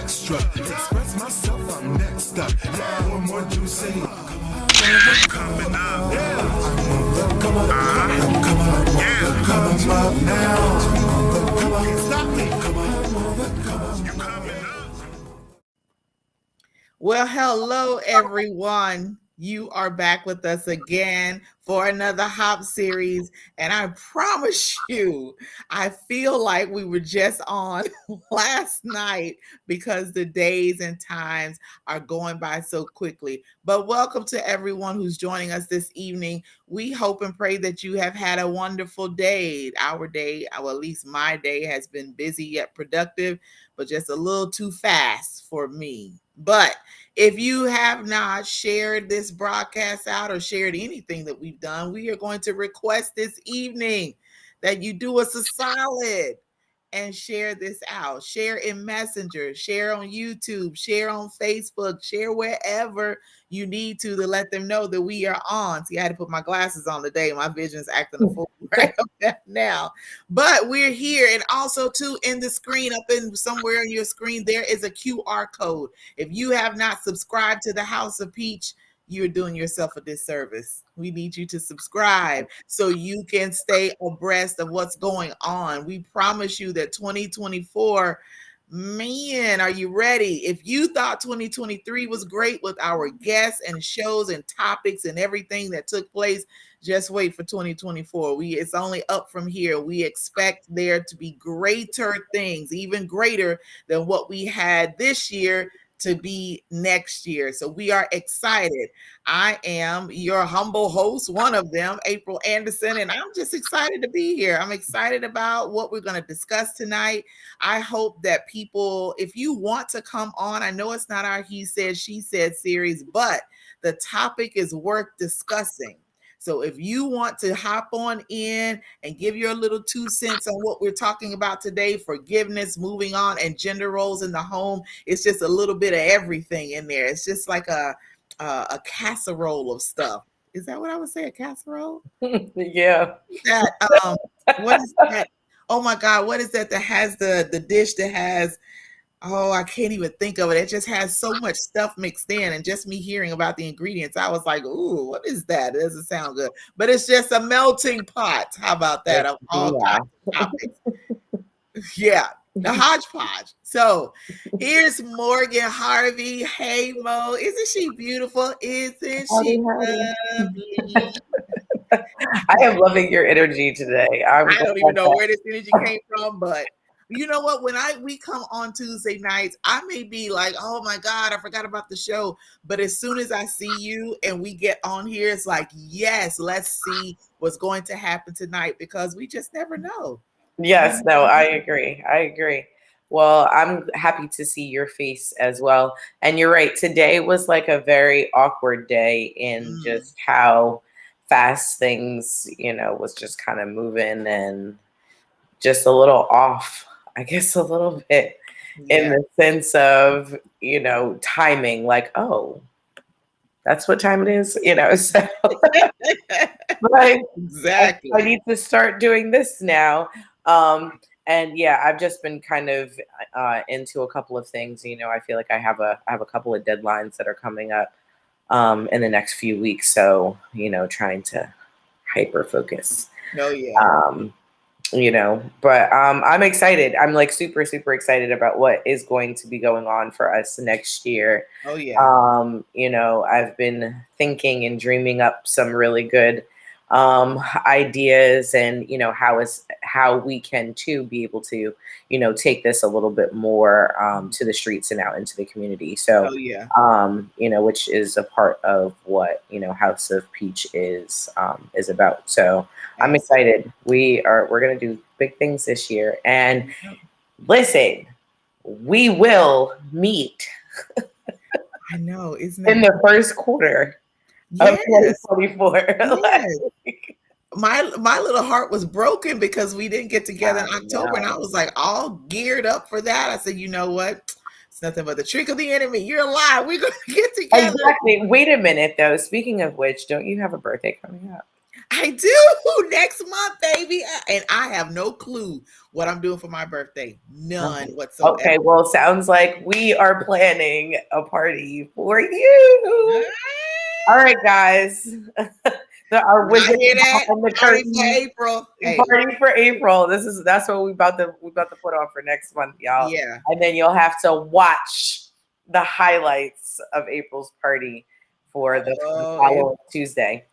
extra. Express myself, I'm next up. Yeah, one more you say. Coming up. Yeah. Come on up now. Come on, stop me. Come on, you coming up. Well, hello, everyone. You are back with us again for another Hop series. And I promise you, I feel like we were just on last night because the days and times are going by so quickly. But welcome to everyone who's joining us this evening. We hope and pray that you have had a wonderful day. Our day, well, at least my day, has been busy yet productive, but just a little too fast for me. But if you have not shared this broadcast out or shared anything that we've done, we are going to request this evening that you do us a solid and share this out. Share in Messenger, share on YouTube, share on Facebook, share wherever you need to let them know that we are on. See, I had to put my glasses on today. My vision's acting a fool right now. But we're here. And also, too, in the screen, up in somewhere on your screen, there is a QR code. If you have not subscribed to the House of Peach, you're doing yourself a disservice. We need you to subscribe so you can stay abreast of what's going on. We promise you that 2024, man, are you ready? If you thought 2023 was great with our guests and shows and topics and everything that took place, just wait for 2024. It's only up from here. We expect there to be greater things, even greater than what we had this year, to be next year. So we are excited. I am your humble host, one of them, April Anderson, and I'm just excited to be here. I'm excited about what we're going to discuss tonight. I hope that people, if you want to come on, I know it's not our He Said, She Said series, but the topic is worth discussing. So if you want to hop on in and give your little 2 cents on what we're talking about today, forgiveness, moving on, and gender roles in the home, it's just a little bit of everything in there. It's just like a casserole of stuff. Is that what I would say? A casserole? Yeah. That what is that? Oh my God, what is that has the dish that has, oh, I can't even think of it. It just has so much stuff mixed in, and just me hearing about the ingredients, I was like, ooh, what is that? It doesn't sound good. But it's just a melting pot. How about that? Of all kinds of topics. Yeah, the hodgepodge. So here's Morgan Harvey. Hey, Mo. Isn't she beautiful? Isn't she lovely? I am loving your energy today. I don't even know where this energy came from, but you know what? When we come on Tuesday nights, I may be like, oh my God, I forgot about the show. But as soon as I see you and we get on here, it's like, yes, let's see what's going to happen tonight, because we just never know. Yes, no, I agree. Well, I'm happy to see your face as well. And you're right. Today was like a very awkward day in just how fast things, was just kind of moving and just a little off, I guess, a little bit in the sense of, timing, like, oh, that's what time it is, so like, exactly. I need to start doing this now. And yeah, I've just been kind of into a couple of things. I feel like I have a couple of deadlines that are coming up in the next few weeks. So, trying to hyper focus. Oh yeah. But I'm excited. I'm like super, super excited about what is going to be going on for us next year. Oh yeah. I've been thinking and dreaming up some really good ideas, and how we can too be able to take this a little bit more to the streets and out into the community. So which is a part of what House of Peach is about. So I'm excited. We're gonna do big things this year, and listen, we will meet. I know, isn't in the first quarter of 2024. Yes. My little heart was broken because we didn't get together in October, and I was like all geared up for that. I said, you know what? It's nothing but the trick of the enemy. You're alive. We're going to get together. Exactly. Wait a minute, though. Speaking of which, don't you have a birthday coming up? I do next month, baby. And I have no clue what I'm doing for my birthday. None whatsoever. Okay, well, sounds like we are planning a party for you. All right, guys. Our Y'all wizard hear that? behind the Party for curtain. April. Hey, Party for April. That's what we about to put on for next month, y'all. yeah. And then you'll have to watch the highlights of April's party for the Oh, following Tuesday.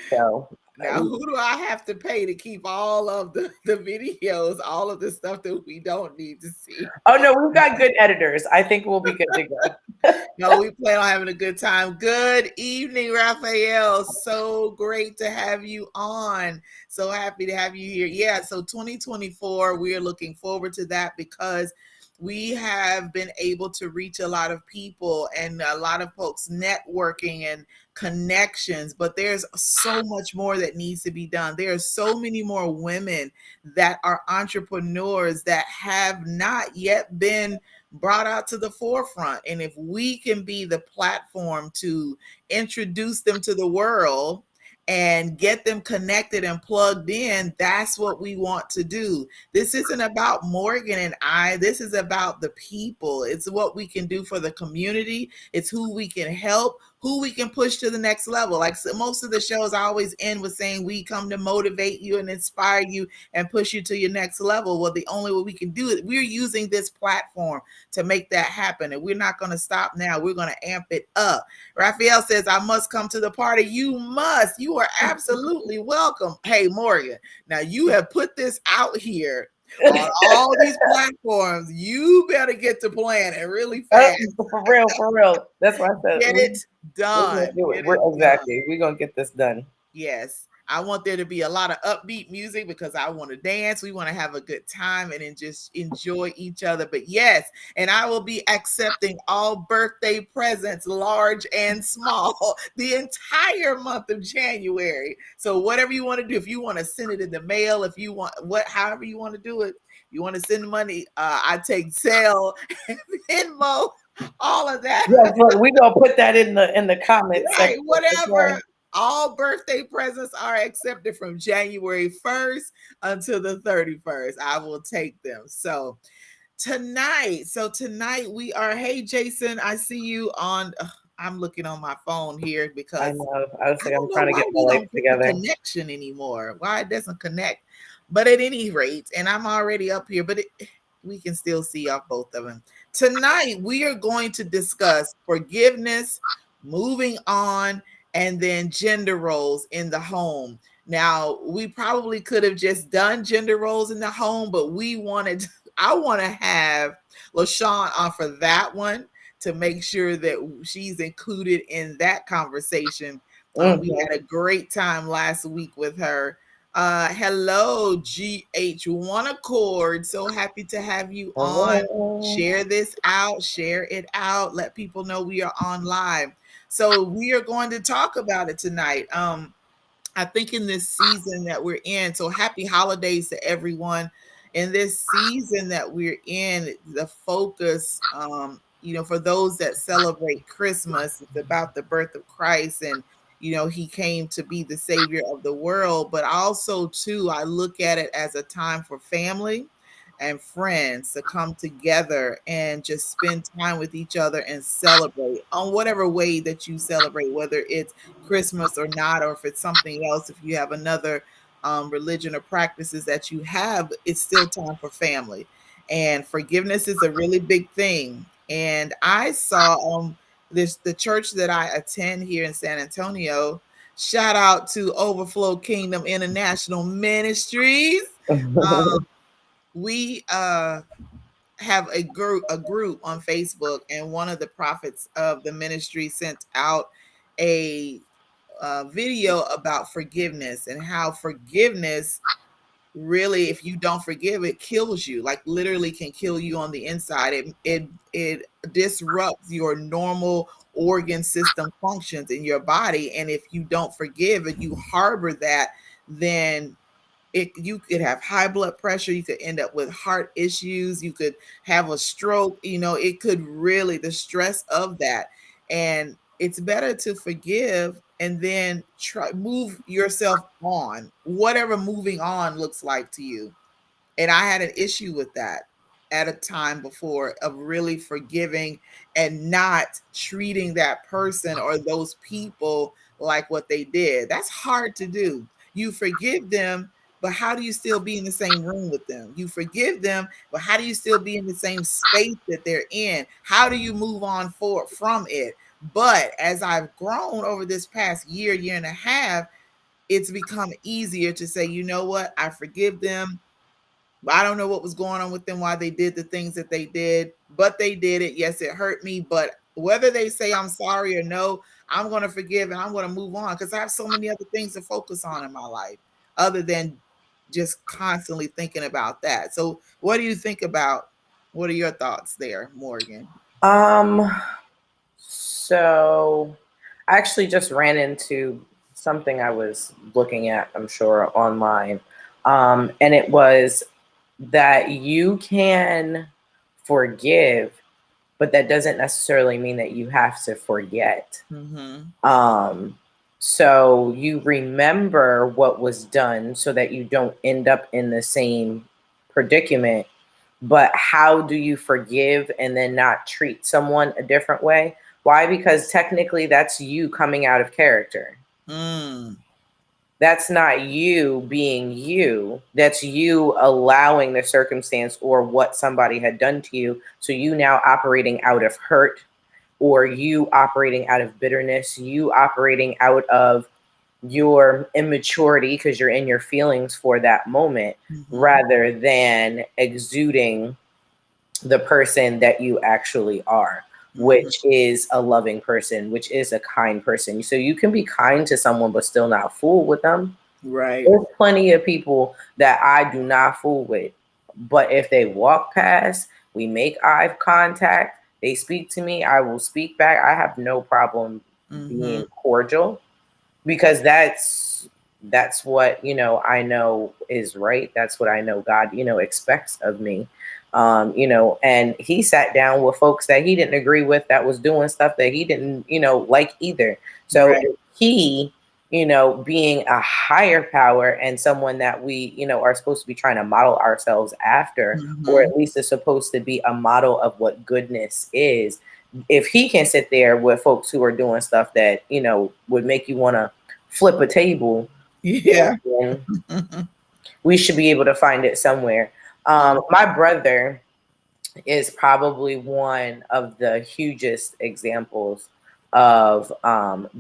So now who do I have to pay to keep all of the videos, all of the stuff that we don't need to see? oh no, we've got good editors. I think we'll be good to go. No, we plan on having a good time. Good evening, Raphael. So great to have you on. So happy to have you here. Yeah, so 2024, we are looking forward to that because we have been able to reach a lot of people and a lot of folks networking and connections, but there's so much more that needs to be done. There are so many more women that are entrepreneurs that have not yet been brought out to the forefront. And if we can be the platform to introduce them to the world and get them connected and plugged in, that's what we want to do. This isn't about Morgan and I. This is about the people. It's what we can do for the community. It's who we can help, who we can push to the next level. Like so most of the shows, I always end with saying we come to motivate you and inspire you and push you to your next level. Well, the only way we can do it, we're using this platform to make that happen. And we're not going to stop now. We're going to amp it up. Raphael says, I must come to the party. You must. You are absolutely welcome. Hey, Morgan, now you have put this out here on all these platforms. You better get to planning really fast. For real, for real. That's what I said. Get it We're gonna done. do it. Get We're it done. exactly. We're gonna get this done. Yes. I want there to be a lot of upbeat music because I want to dance. We want to have a good time and then just enjoy each other. But yes, and I will be accepting all birthday presents, large and small, the entire month of January. So whatever you want to do, if you want to send it in the mail, if you want however you want to do it, you want to send money, I take Zelle, Venmo, all of that. Yes, look, we gonna put that in the comments Right, section. whatever. All birthday presents are accepted from January 1st until the 31st. I will take them. So tonight we are, hey Jason, I see you on I'm looking on my phone here I because know. I was I like, I'm don't know trying to why get my we life don't get the together. connection anymore. Why it doesn't connect. But at any rate, and I'm already up here, but we can still see off both of them. Tonight, we are going to discuss forgiveness, moving on, and then gender roles in the home. Now, we probably could have just done gender roles in the home, but I want to have LaShawn on for that one to make sure that she's included in that conversation. We Mhm. had a great time last week with her. Hello, GH1 Accord. So happy to have you on. Share this out, share it out. Let people know we are on live. So we are going to talk about it tonight. I think in this season that we're in, so happy holidays to everyone. In this season that we're in, the focus, for those that celebrate Christmas, it's about the birth of Christ and he came to be the savior of the world, but also too, I look at it as a time for family and friends to come together and just spend time with each other and celebrate on whatever way that you celebrate, whether it's Christmas or not, or if it's something else, if you have another religion or practices that you have, it's still time for family. And forgiveness is a really big thing. And I saw the church that I attend here in San Antonio. Shout out to Overflow Kingdom International Ministries. We have a group on Facebook, and one of the prophets of the ministry sent out a video about forgiveness and how forgiveness really, if you don't forgive, it kills you, like literally can kill you on the inside. It disrupts your normal organ system functions in your body, and if you don't forgive and you harbor that, then you could have high blood pressure, you could end up with heart issues, you could have a stroke, it could really, the stress of that. And it's better to forgive and then try move yourself on, whatever moving on looks like to you. And I had an issue with that at a time before, of really forgiving and not treating that person or those people like what they did. That's hard to do. You forgive them, but how do you still be in the same room with them? You forgive them, but how do you still be in the same space that they're in? How do you move on forward from it? But as I've grown over this past year, year and a half, it's become easier to say, you know what, I forgive them. I don't know what was going on with them, why they did the things that they did, but they did it. Yes, it hurt me, but whether they say I'm sorry or no, I'm going to forgive and I'm going to move on, because I have so many other things to focus on in my life other than just constantly thinking about that. So, what do you think about? What are your thoughts there, Morgan? Um, so I actually just ran into something I was looking at, I'm sure, online. And it was that you can forgive, but that doesn't necessarily mean that you have to forget. Mm-hmm. Um, so you remember what was done so that you don't end up in the same predicament. But how do you forgive and then not treat someone a different way? Why? Because technically that's you coming out of character. Mm. That's not you being you. That's you allowing the circumstance or what somebody had done to you. So you now operating out of hurt, or you operating out of bitterness, you operating out of your immaturity because you're in your feelings for that moment, Mm-hmm. rather than exuding the person that you actually are, Mm-hmm. which is a loving person, which is a kind person. So you can be kind to someone but still not fool with them. Right. There's plenty of people that I do not fool with, but if they walk past, we make eye contact, they speak to me, I will speak back. I have no problem Mm-hmm. being cordial, because that's what, I know is right. That's what I know God, expects of me. And he sat down with folks that he didn't agree with, that was doing stuff that he didn't, like either. So Right. he, being a higher power and someone that we, are supposed to be trying to model ourselves after, or Mm-hmm. at least is supposed to be a model of what goodness is. If he can sit there with folks who are doing stuff that, would make you want to flip a table, Yeah. then we should be able to find it somewhere. Mm-hmm. My brother is probably one of the hugest examples of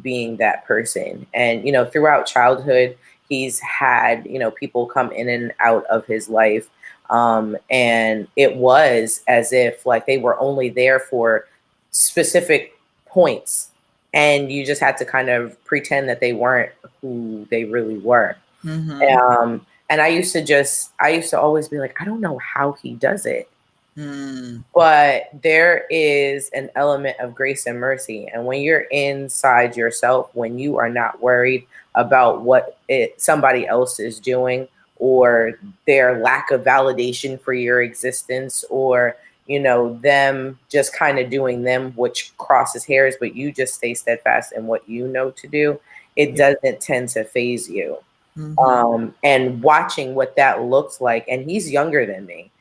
being that person. And, throughout childhood, he's had, people come in and out of his life. And it was as if like they were only there for specific points. And you just had to kind of pretend that they weren't who they really were. Mm-hmm. And I used to always be like, I don't know how he does it, Mm. but there is an element of grace and mercy. And when you're inside yourself, when you are not worried about what somebody else is doing, or their lack of validation for your existence, or them just kind of doing them, which crosses hairs, but you just stay steadfast in what you know to do, it Yeah. doesn't tend to phase you. Mm-hmm. And watching what that looks like, and he's younger than me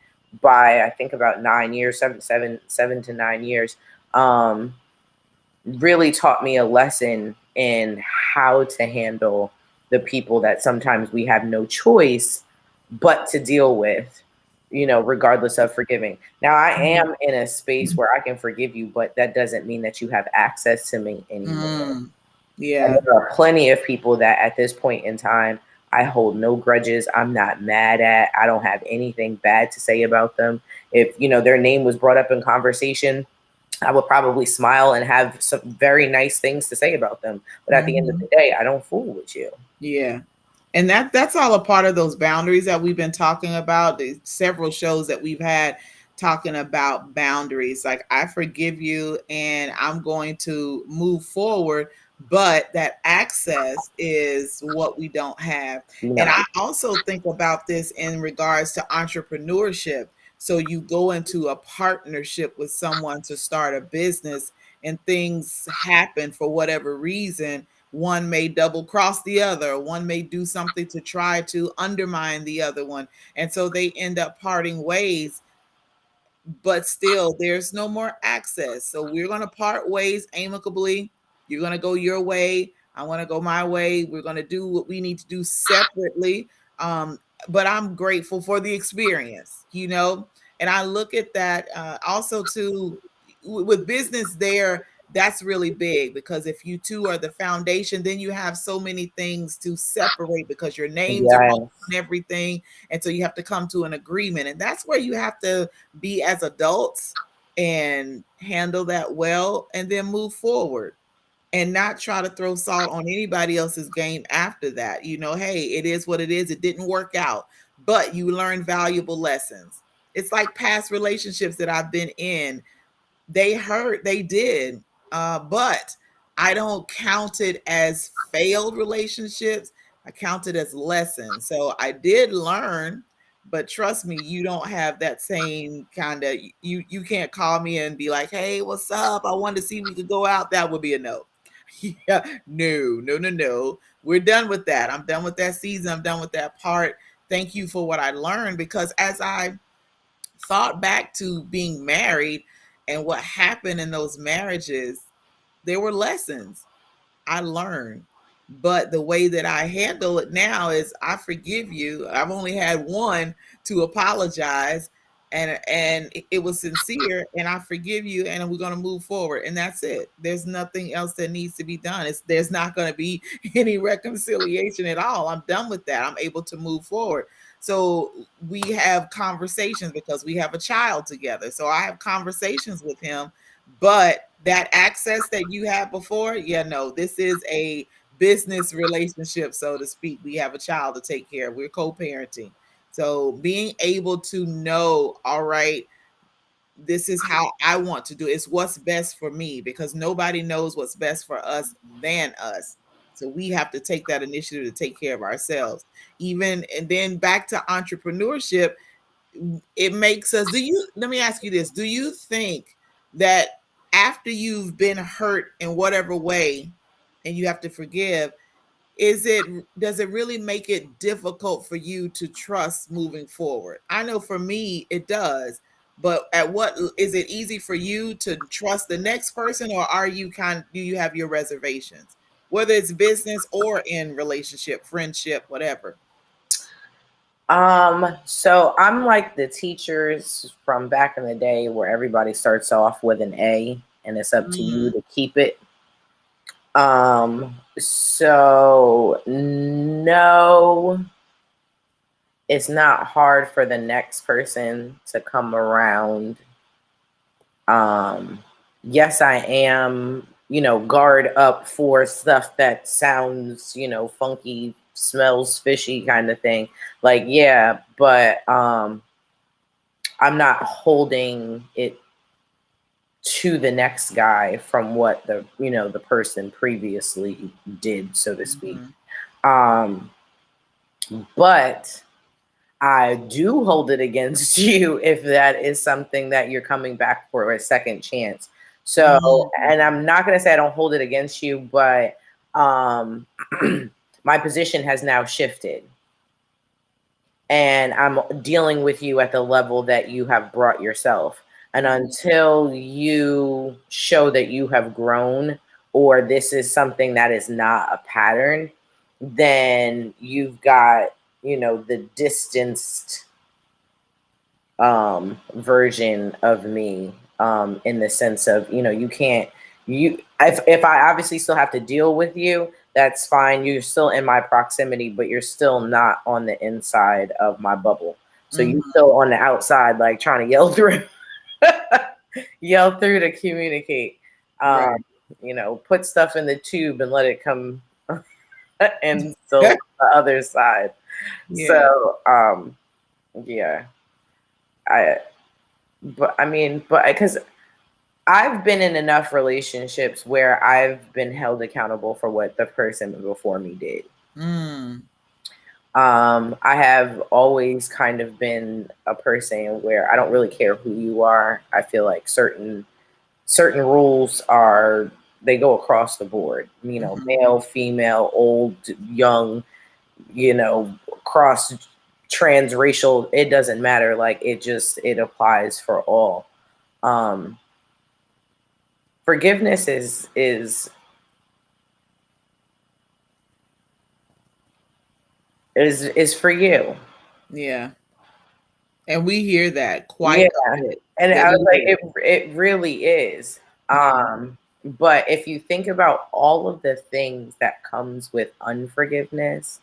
by I think about 9 years, 7 to 9 years. um, Really taught me a lesson in how to handle the people that sometimes we have no choice but to deal with, regardless of forgiving. Now I am in a space where I can forgive you, but that doesn't mean that you have access to me anymore. Mm. And Yeah. there are plenty of people that at this point in time, I hold no grudges. I'm not mad at. I don't have anything bad to say about them. If, their name was brought up in conversation, I would probably smile and have some very nice things to say about them. But at the end of Mm-hmm. the day, I don't fool with you. Yeah. And that's all a part of those boundaries that we've been talking about. The several shows that we've had talking about boundaries. Like, I forgive you and I'm going to move forward, but that access is what we don't have. And No. I also think about this in regards to entrepreneurship. So you go into a partnership with someone to start a business, and things happen for whatever reason. one may double cross the other, one may do something to try to undermine the other one. And so they end up parting ways, but still there's no more access. So we're going to part ways amicably. You're going to go your way. I want to go my way. We're going to do what we need to do separately. But I'm grateful for the experience, you know, and I look at that also too with business there. That's really big because if you two are the foundation, then you have so many things to separate because your names are Yes. on everything. And so you have to come to an agreement. And that's where you have to be as adults and handle that well and then move forward and not try to throw salt on anybody else's game after that. You know, hey, it is what it is. It didn't work out, but you learned valuable lessons. It's like past relationships that I've been in. They hurt, they did. But I don't count it as failed relationships. I count it as lessons. So I did learn, but trust me, you don't have that same kind of you can't call me and be like, hey, what's up? I wanted to see if we could go out. That would be a no. Yeah, no, no, no, no. We're done with that. I'm done with that season. I'm done with that part. Thank you for what I learned because as I thought back to being married and what happened in those marriages, there were lessons I learned. But the way that I handle it now is I forgive you. I've only had one to apologize and it was sincere and I forgive you and we're going to move forward and that's it. There's nothing else that needs to be done. There's not going to be any reconciliation at all. I'm done with that. I'm able to move forward. So we have conversations because we have a child together. So I have conversations with him, but that access that you had before, yeah, no, this is a business relationship, so to speak. We have a child to take care of. We're co-parenting. So being able to know, all right, this is how I want to do it. It's what's best for me because nobody knows what's best for us than us. So we have to take that initiative to take care of ourselves. Even and then back to entrepreneurship, it makes us let me ask you this. Do you think that after you've been hurt in whatever way and you have to forgive, does it really make it difficult for you to trust moving forward? I know for me it does, but at what is it easy for you to trust the next person or do you have your reservations? Whether it's business or in relationship, friendship, whatever. So I'm like the teachers from back in the day where everybody starts off with an A and it's up to you Mm, to keep it. So no, it's not hard for the next person to come around. Yes, I am, guard up for stuff that sounds, funky, smells fishy kind of thing. Like, yeah, but I'm not holding it to the next guy from what the person previously did, so to speak. mhm, Um, but I do hold it against you if that is something that you're coming back for a second chance. So, and mhm, I'm not going to say I don't hold it against you, but um, my position has now shifted. And I'm dealing with you at the level that you have brought yourself. And mhm, until you show that you have grown or this is something that is not a pattern, then you've got, the distanced version of me, in the sense of, you can't, if I obviously still have to deal with you, that's fine. You're still in my proximity, but you're still not on the inside of my bubble. So mhm. you still on the outside, like trying to yell through, yell through to communicate. Right. Put stuff in the tube and let it come and still the other side. Yeah. So, yeah, I, but I mean, but because I've been in enough relationships where I've been held accountable for what the person before me did. Mm, I have always kind of been a person where I don't really care who you are. I feel like certain rules are they go across the board, you know, Mhm. male, female, old, young, you know, cross, transracial, it doesn't matter. Like it applies for all. Um, Forgiveness is for you. Yeah. And we hear that Yeah. quite a bit. And That I was we like, hear. it really is. Yeah. But if you think about all of the things that comes with unforgiveness,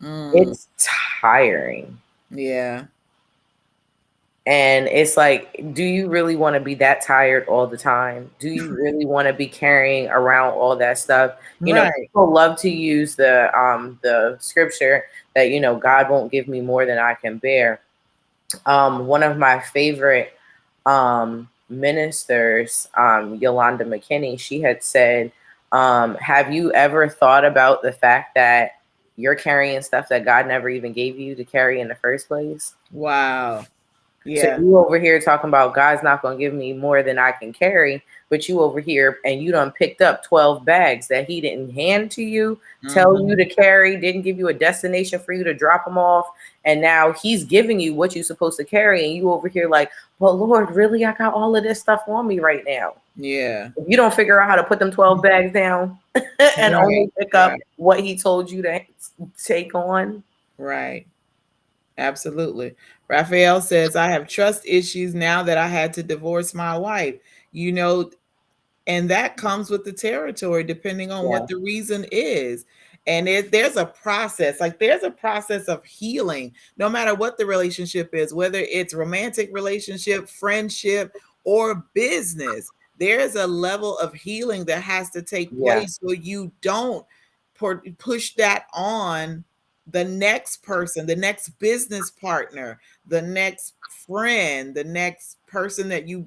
Mm. it's tiring. Yeah. And it's like, do you really want to be that tired all the time? Do you really want to be carrying around all that stuff? You know, Right. people love to use the scripture that, you know, God won't give me more than I can bear. One of my favorite ministers, Yolanda McKinney, she had said, have you ever thought about the fact that you're carrying stuff that God never even gave you to carry in the first place? Wow. So Yeah. you over here talking about God's not going to give me more than I can carry, but you over here and you done picked up 12 bags that he didn't hand to you, tell you Mhm. to carry, didn't give you a destination for you to drop them off, and now he's giving you what you're supposed to carry, and you over here like, well, Lord, really, I got all of this stuff on me right now. Yeah. If you don't figure out how to put them 12 bags down and Right. only pick up Right. what he told you to take on. Right. Absolutely. Raphael says, I have trust issues now that I had to divorce my wife. You know, and that comes with the territory depending on Yeah. what the reason is. And there's a process, like there's a process of healing no matter what the relationship is, whether it's romantic relationship, friendship, or business. There's a level of healing that has to take Yeah. place so you don't push that on the next person, the next business partner, the next friend, the next person that you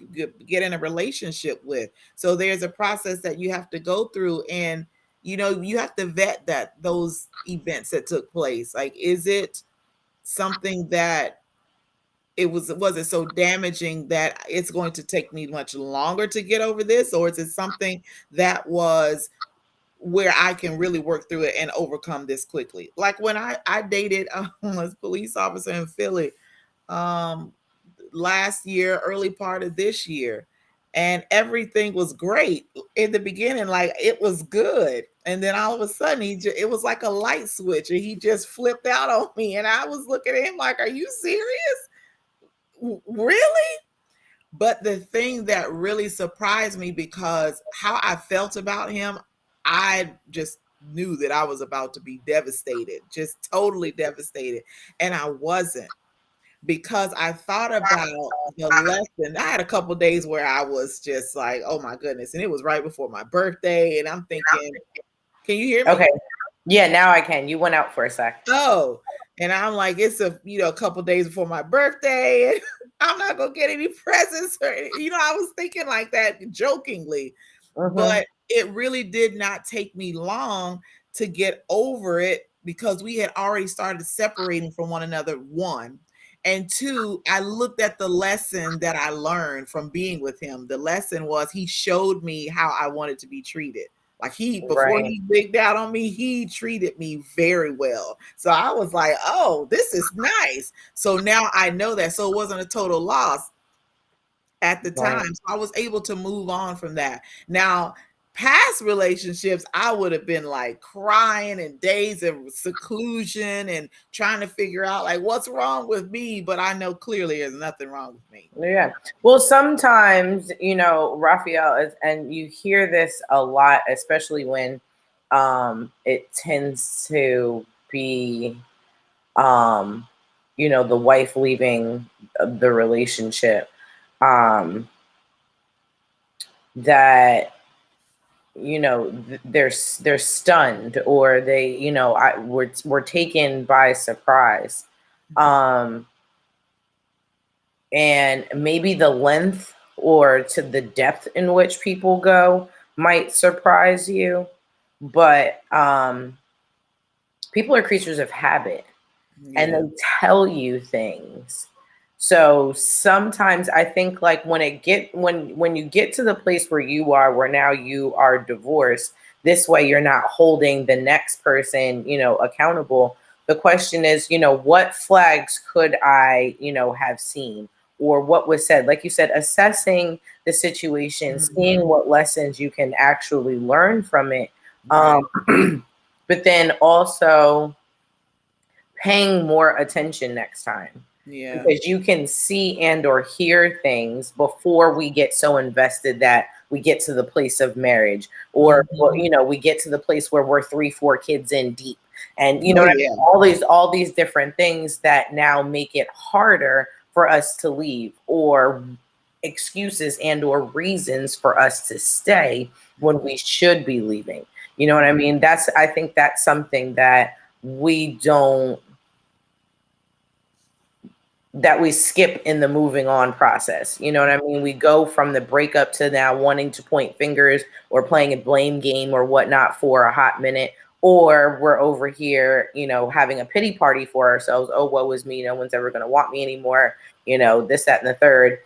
get in a relationship with. So there's a process that you have to go through, and you know, you have to vet that those events that took place. Like, is it something that was it so damaging that it's going to take me much longer to get over this, or is it something that was where I can really work through it and overcome this quickly? Like when I dated a police officer in Philly, um last year, early part of this year. And everything was great in the beginning, like it was good. And then all of a sudden, it was like a light switch, and he just flipped out on me. And I was looking at him like, "Are you serious? Really?" But the thing that really surprised me, because how I felt about him, I just knew that I was about to be devastated, just totally devastated. And I wasn't, because I thought about the lesson. I had a couple days where I was just like, "Oh my goodness," and it was right before my birthday, and I'm thinking, "Can you hear me?" Okay. Yeah, now I can. You went out for a sec. Oh, and I'm like, it's a couple days before my birthday, and I'm not gonna get any presents, or I was thinking like that jokingly, Mm-hmm. but it really did not take me long to get over it, because we had already started separating from one another, one. And two, I looked at the lesson that I learned from being with him. The lesson was he showed me how I wanted to be treated. Like before Right. he wigged out on me, he treated me very well. So I was like, oh, this is nice. So now I know that. So it wasn't a total loss at the Right. time. So I was able to move on from that. Now, past relationships, I would have been like crying and days of seclusion and trying to figure out like what's wrong with me. But I know clearly there's nothing wrong with me. Yeah. Well, sometimes, Raphael and you hear this a lot, especially when it tends to be the wife leaving the relationship. That they're stunned, or they were taken by surprise, um and maybe the length or to the depth in which people go might surprise you, but people are creatures of habit, and Yeah. they tell you things So sometimes I think like when you get to the place where you are, where now you are divorced, this way you're not holding the next person, accountable. The question is, what flags could I, have seen, or what was said? Like you said, assessing the situation, seeing what lessons you can actually learn from it. Right. But then also paying more attention next time, Yeah. because you can see and or hear things before we get so invested that we get to the place of marriage, or Mhm. we get to the place where we're 3 4 kids in deep, and you know Oh what I yeah. mean, all these different things that now make it harder for us to leave, or excuses and or reasons for us to stay when we should be leaving. You know what I mean? I think that's something we don't that we skip in the moving on process. You know what I mean? We go from the breakup to now wanting to point fingers or playing a blame game or whatnot for a hot minute. Or we're over here, having a pity party for ourselves. Oh, woe is me. No one's ever going to want me anymore. This, that, and the third.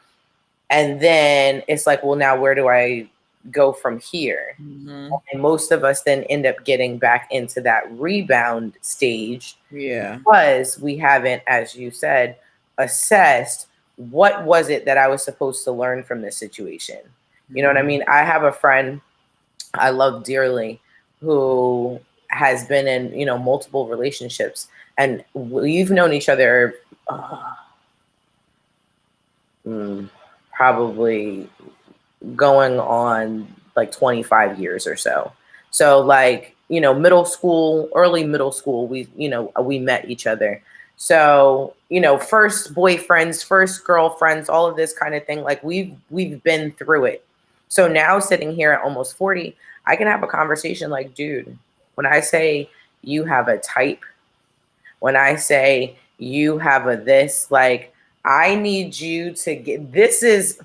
And then it's like, well, now where do I go from here? Mhm. And most of us then end up getting back into that rebound stage Yeah. because we haven't, as you said, assessed what was it that I was supposed to learn from this situation. You know what I mean? I have a friend I love dearly who has been in, multiple relationships, and we've known each other uh, probably going on like 25 years or so. So like, middle school, early middle school, we met each other. So, first boyfriends, first girlfriends, all of this kind of thing, like we've been through it. So now sitting here at almost 40, I can have a conversation like, dude, when I say you have a type, when I say you have a this, like I need you to get this is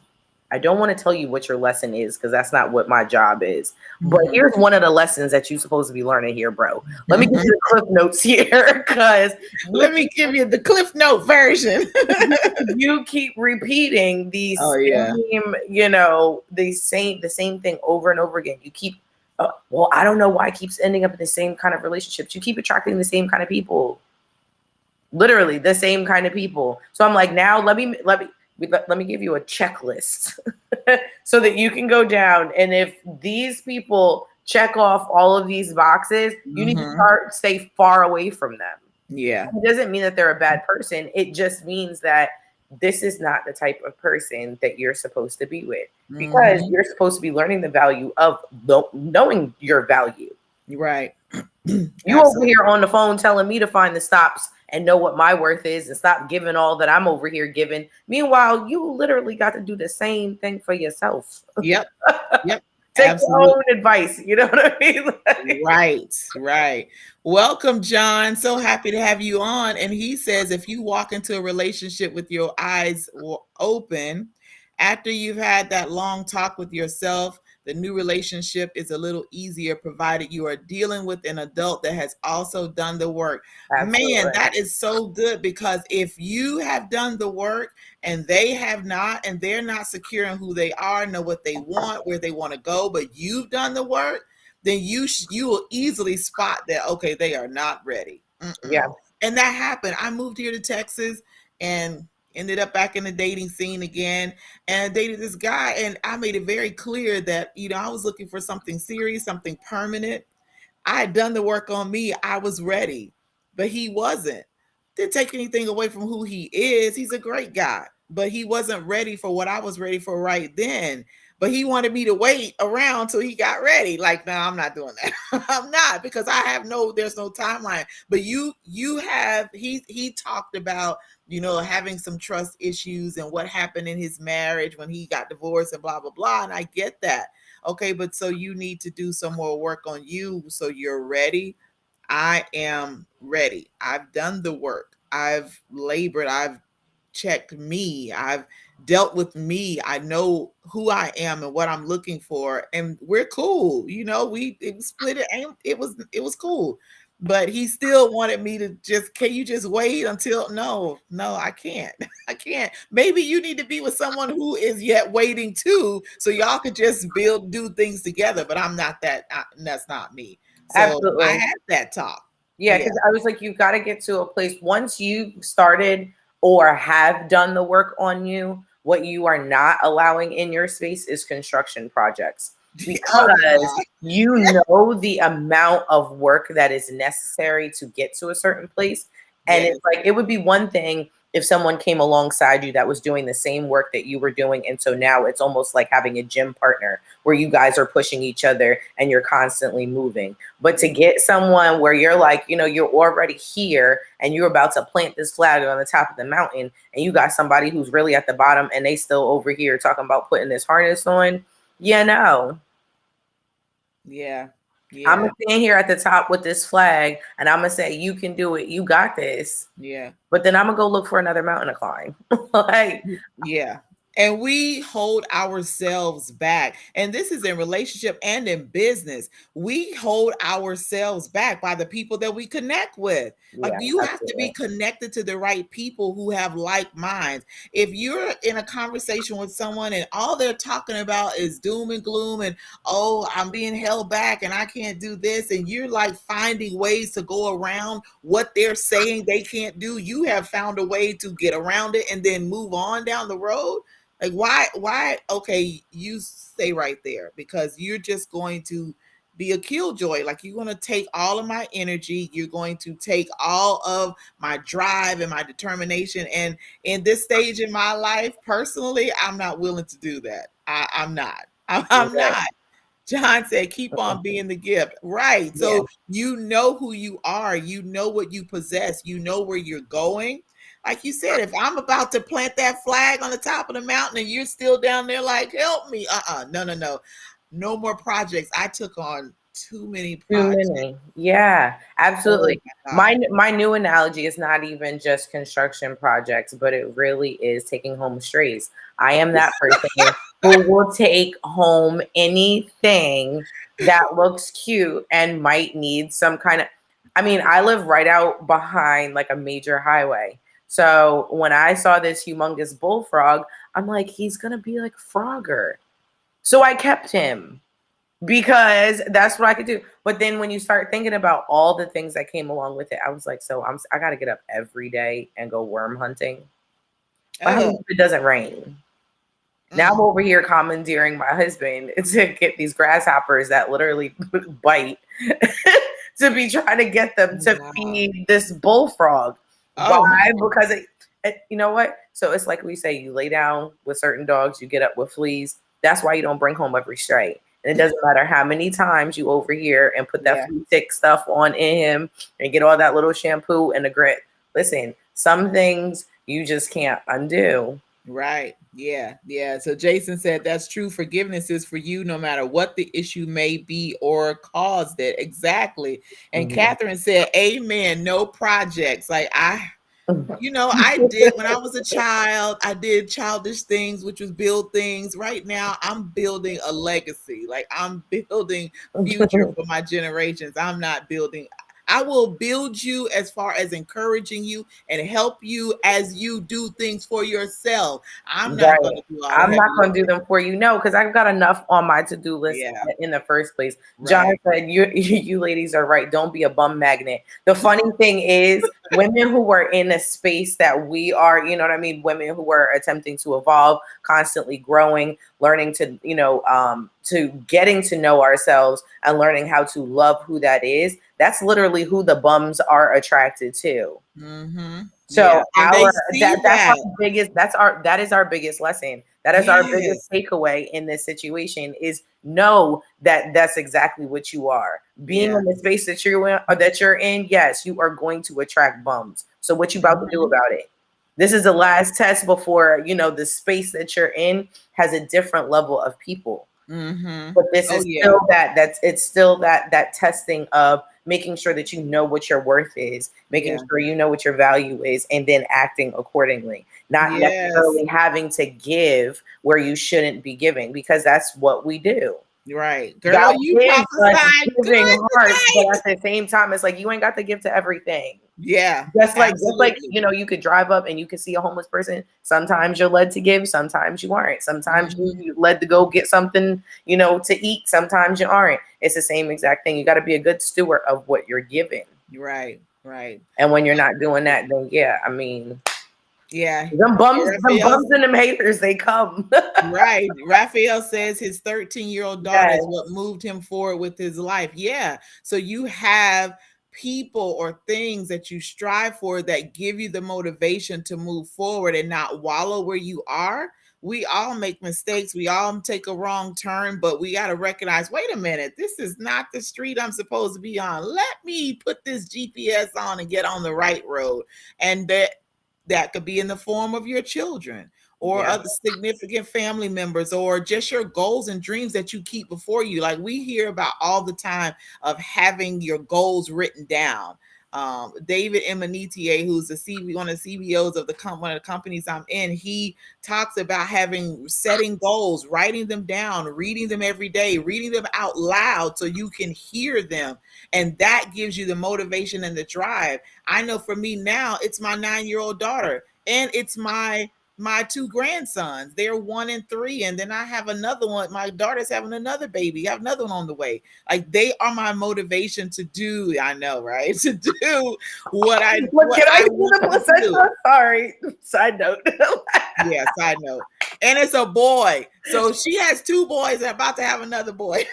I don't want to tell you what your lesson is because that's not what my job is. But Mhm. here's one of the lessons that you're supposed to be learning here, bro. Let me give you the cliff notes here because Let me give you the Cliff Note version. you keep repeating Oh yeah. the same thing over and over again. You keep, well, I don't know why it keeps ending up in the same kind of relationships. You keep attracting the same kind of people, literally the same kind of people. So I'm like, now let me give you a checklist so that you can go down, and if these people check off all of these boxes, you need to Mhm. stay far away from them. Yeah. It doesn't mean that they're a bad person. It just means that this is not the type of person that you're supposed to be with, because Mhm. you're supposed to be learning the value of knowing your value. Right. You over Absolutely. here on the phone telling me to find the stops and know what my worth is and stop giving all that I'm over here giving. Meanwhile, you literally got to do the same thing for yourself. Yep. Yep. Take your Absolutely. own advice. You know what I mean? Like, Right, right. Welcome, John. So happy to have you on. And he says if you walk into a relationship with your eyes open, after you've had that long talk with yourself, the new relationship is a little easier provided you are dealing with an adult that has also done the work. Man, absolutely. that is so good because if you have done the work and they have not, and they're not secure in who they are, know what they want, where they want to go, but you've done the work, then you will easily spot that, okay, they are not ready. Yeah. And that happened. I moved here to Texas and ended up back in the dating scene again, and I dated this guy, and I made it very clear that I was looking for something serious, something permanent. I had done the work on me. I was ready, but he wasn't. Didn't take anything away from who he is. He's a great guy, but he wasn't ready for what I was ready for right then. But he wanted me to wait around till he got ready. Like, no, I'm not doing that. I'm not, because there's no timeline. But you have, he talked about, having some trust issues and what happened in his marriage when he got divorced and blah, blah, blah. And I get that. Okay, but so you need to do some more work on you so you're ready. I am ready. I've done the work. I've labored. I've checked me. I've dealt with me. I know who I am and what I'm looking for, and we're cool. We split it, and it was cool. but he still wanted me to can you just wait until, no, I can't. I can't. Maybe you need to be with someone who is yet waiting too, so y'all could just do things together, but I'm not that, that's not me. So I Absolutely. had that talk. Yeah, Yeah. because I was like, you've got to get to a place once you started or have done the work on you. What you are not allowing in your space is construction projects Oh because God. you know the amount of work that is necessary to get to a certain place. And Yes. it's like, it would be one thing if someone came alongside you that was doing the same work that you were doing. And so now it's almost like having a gym partner where you guys are pushing each other and you're constantly moving. But to get someone where you're like, you're already here and you're about to plant this flag on the top of the mountain, and you got somebody who's really at the bottom and they still over here talking about putting this harness on, no. Yeah. I'm Yeah. gonna stand here at the top with this flag and I'm gonna say, you can do it, you got this. Yeah. But then I'm gonna go look for another mountain to climb. Like, Yeah. And we hold ourselves back. And this is in relationship and in business. We hold ourselves back by the people that we connect with. Like, yeah, you have to be absolutely. connected to the right people who have like minds. If you're in a conversation with someone and all they're talking about is doom and gloom and, oh, I'm being held back and I can't do this, and you're like finding ways to go around what they're saying they can't do, you have found a way to get around it and then move on down the road. Like, why? Okay, you stay right there, because you're just going to be a killjoy. Like, you're going to take all of my energy, you're going to take all of my drive and my determination. And in this stage in my life, personally, I'm not willing to do that. I'm not. I'm Right. not. John said, keep on being the gift. Right. Yeah. So you know who you are. You know what you possess. You know where you're going. Like you said, if I'm about to plant that flag on the top of the mountain and you're still down there like, help me. No, no, no. No more projects. I took on too many Too projects. many. Yeah, Oh absolutely. my My God. my new analogy is not even just construction projects, but it really is taking home strays. I am that person who will take home anything that looks cute and might need some kind of, I mean, I live right out behind like a major highway. So when I saw this humongous bullfrog, I'm like, he's gonna be like Frogger. So I kept him because that's what I could do. But then when you start thinking about all the things that came along with it, I was like, so I got to get up every day and go worm hunting. What happens Oh. if it doesn't rain? Now I'm over here commandeering my husband to get these grasshoppers that literally bite to be trying to get them to Wow. feed this bullfrog. Oh my Why? Because you know what? So it's like we say, you lay down with certain dogs, you get up with fleas. That's why you don't bring home every stray. And it doesn't matter how many times you over here and put that yeah. flea tick stuff on in him and get all that little shampoo and the grit. Listen, some things you just can't undo. Right. Yeah. Yeah. So Jason said that's true. Forgiveness is for you no matter what the issue may be or caused it. Exactly. And Mhm. Catherine said, amen. No projects. Like, I did when I was a child, I did childish things, which was build things. Right now, I'm building a legacy. Like, I'm building future for my generations. I'm not building. I will build you as far as encouraging you and help you as you do things for yourself. I'm not going Right. to do all the I'm heavy not going to do lifting. them for you. No, because I've got enough on my to-do list Yeah. in the first place. John Right. said, you ladies are right. Don't be a bum magnet. The funny thing is, women who are in a space that we are, you know what I mean? Women who are attempting to evolve, constantly growing, learning to, to getting to know ourselves and learning how to love who that is. That's literally who the bums are attracted to. Mm-hmm. Yeah. So And they see that's our that. biggest that is our biggest lesson. That is our biggest Yes. takeaway in this situation is know that that's exactly what you are. Being Yeah. in the space that you're in, or that you're in, yes, you are going to attract bums. So what you about to do Mm-hmm. about it? This is the last test before, the space that you're in has a different level of people. Mm-hmm. But this Oh, is yeah. still it's still that testing of making sure that you know what your worth is, making Yeah. sure you know what your value is, and then acting accordingly, not Yes. necessarily having to give where you shouldn't be giving, because that's what we do. Right. Girl, God you gives us prophesied giving good hearts, but tonight. at the same time, it's like you ain't got to give to everything. Yeah, Just like absolutely. you know, you could drive up and you could see a homeless person. Sometimes you're led to give, sometimes you aren't. Sometimes Mhm. you're led to go get something, you know, to eat. Sometimes you aren't. It's the same exact thing. You got to be a good steward of what you're giving. Right, right. And when you're not doing that, then yeah, I mean, Yeah. them Raphael, bums and them haters, they come. right. Raphael says his 13-year-old daughter is what Yes, moved him forward with his life. Yeah. So you have people or things that you strive for that give you the motivation to move forward and not wallow where you are. We all make mistakes. We all take a wrong turn, but we got to recognize, wait a minute, this is not the street I'm supposed to be on. Let me put this GPS on and get on the right road. And that could be in the form of your children or yeah, other significant family members or just your goals and dreams that you keep before you. Like we hear about all the time of having your goals written down. David Emanitier, who's one of the CEOs of one of the companies I'm in, he talks about setting goals, writing them down, reading them every day, reading them out loud so you can hear them, and that gives you the motivation and the drive. I know for me now, it's my 9-year-old daughter, and it's my two grandsons. They're 1 and 3, and then I have another one. My daughter's having another baby. I have another one on the way. Like they are my motivation to do. I know, right? To do what what can I I do want the to do. placenta? Sorry, side note. Yeah, side note. And it's a boy. So she has two boys and about to have another boy.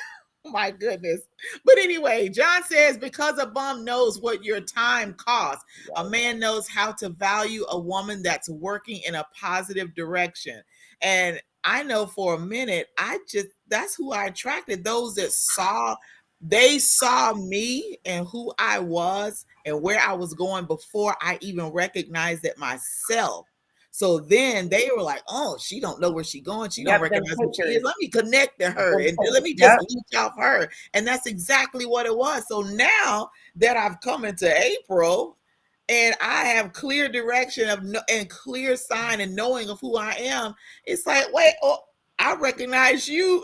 My goodness. But anyway, John says, because a bum knows what your time costs, a man knows how to value a woman that's working in a positive direction. And I know for a minute, that's who I attracted. Those that they saw me and who I was and where I was going before I even recognized it myself. So then they were like, "Oh, she don't know where she going. She don't Yep, them recognize who she is. takers. Let me connect to her Them and let takers. me just Yep. leech off her." And that's exactly what it was. So now that I've come into April and I have clear direction and clear sign and knowing of who I am, it's like, wait, oh, I recognize you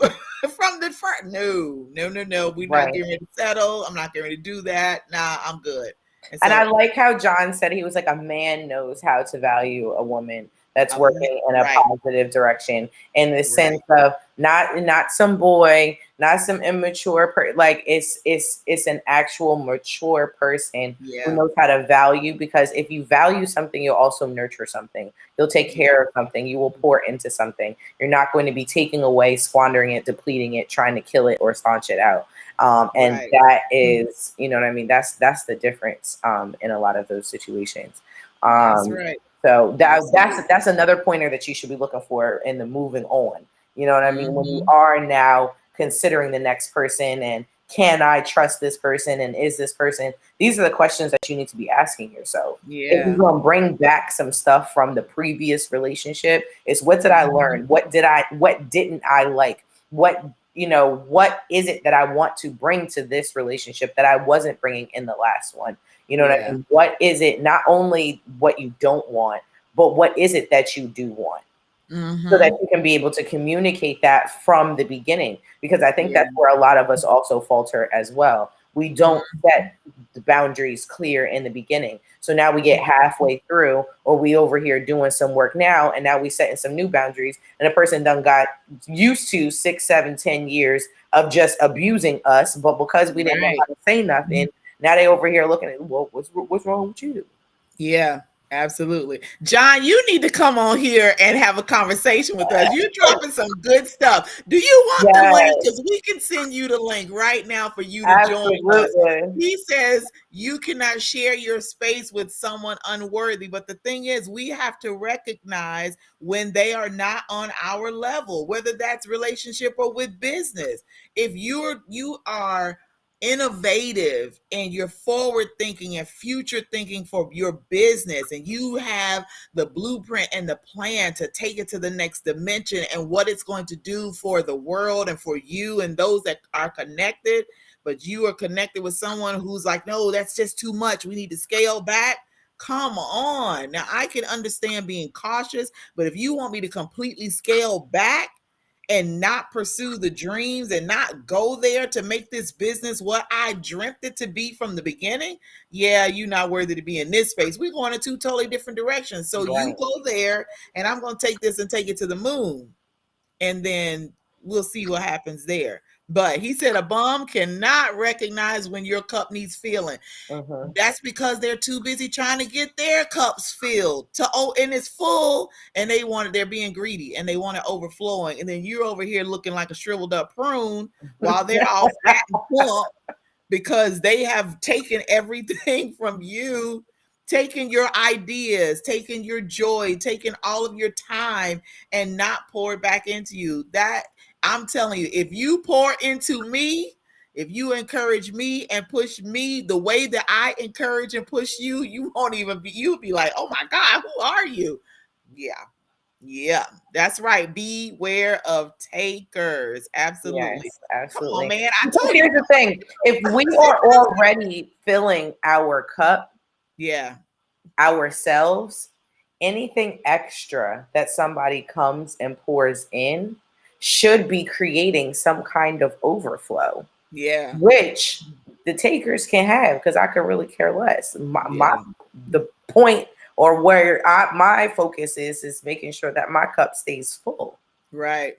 from the front. No, no, no, no. We're not Right. getting ready to settle. I'm not getting ready to do that. Nah, I'm good. And And I so, like how John said he was like a man knows how to value a woman that's working in a right, positive direction in the right, sense of not some boy, not some immature like it's an actual mature person who yeah, knows how to value, because if you value something, you'll also nurture something. You'll take yeah, care of something. You will pour into something. You're not going to be taking away, squandering it, depleting it, trying to kill it or staunch it out. And right. that is, you know what I mean? That's the difference in a lot of those situations. That's Um, right. so Absolutely. that's another pointer that you should be looking for in the moving on. You know what I mean? When you Mhm. are now considering the next person, and can I trust this person, and is this person? These are the questions that you need to be asking yourself. If you're Yeah. going to bring back some stuff from the previous relationship, it's what did I Mhm. learn? What didn't I like? What is it that I want to bring to this relationship that I wasn't bringing in the last one? You know what I Yeah. mean? What is it? Not only what you don't want, but what is it that you do want? So that Mhm. you can be able to communicate that from the beginning, because I think Yeah. that's where a lot of us also falter as well. We don't Mhm. set the boundaries clear in the beginning. So now we get halfway through, or we over here doing some work now, and now we setting some new boundaries, and a person done got used to 6, 7, 10 years of just abusing us, but because we didn't know Right. how to say nothing, now they over here looking at, well, what's wrong with you? Yeah, absolutely. John, you need to come on here and have a conversation with us. You're dropping some good stuff. Do you want the link? Yes, Because we can send you the link right now for you to join us. absolutely. He says you cannot share your space with someone unworthy. But the thing is, we have to recognize when they are not on our level, whether that's relationship or with business. If you are innovative and you're forward thinking and future thinking for your business, and you have the blueprint and the plan to take it to the next dimension and what it's going to do for the world and for you and those that are connected, but you are connected with someone who's like, no, that's just too much, we need to scale back. Come on. Now I can understand being cautious, but if you want me to completely scale back and not pursue the dreams and not go there to make this business what I dreamt it to be from the beginning, yeah, you're not worthy to be in this space. We're going in two totally different directions. So you Right. go there, and I'm going to take this and take it to the moon, and then we'll see what happens there. But he said a bum cannot recognize when your cup needs filling. Mm-hmm. That's because they're too busy trying to get their cups filled to and it's full, and they're being greedy and they want it overflowing, and then you're over here looking like a shriveled up prune while they're all fat and plump because they have taken everything from you, taken your ideas, taken your joy, taken all of your time, and not poured back into you. That I'm telling you, if you pour into me, if you encourage me and push me the way that I encourage and push you, you won't even be, you'll be like, oh my God, who are you? Yeah. Yeah, that's right. Beware of takers. Absolutely. Yes, Come on, absolutely. man. I Because told you. here's the thing: if we are already filling our cup Yeah. ourselves, anything extra that somebody comes and pours in should be creating some kind of overflow, Yeah. which the takers can have, because I could really care less. My Yeah. the point, or where my focus is making sure that my cup stays full. Right.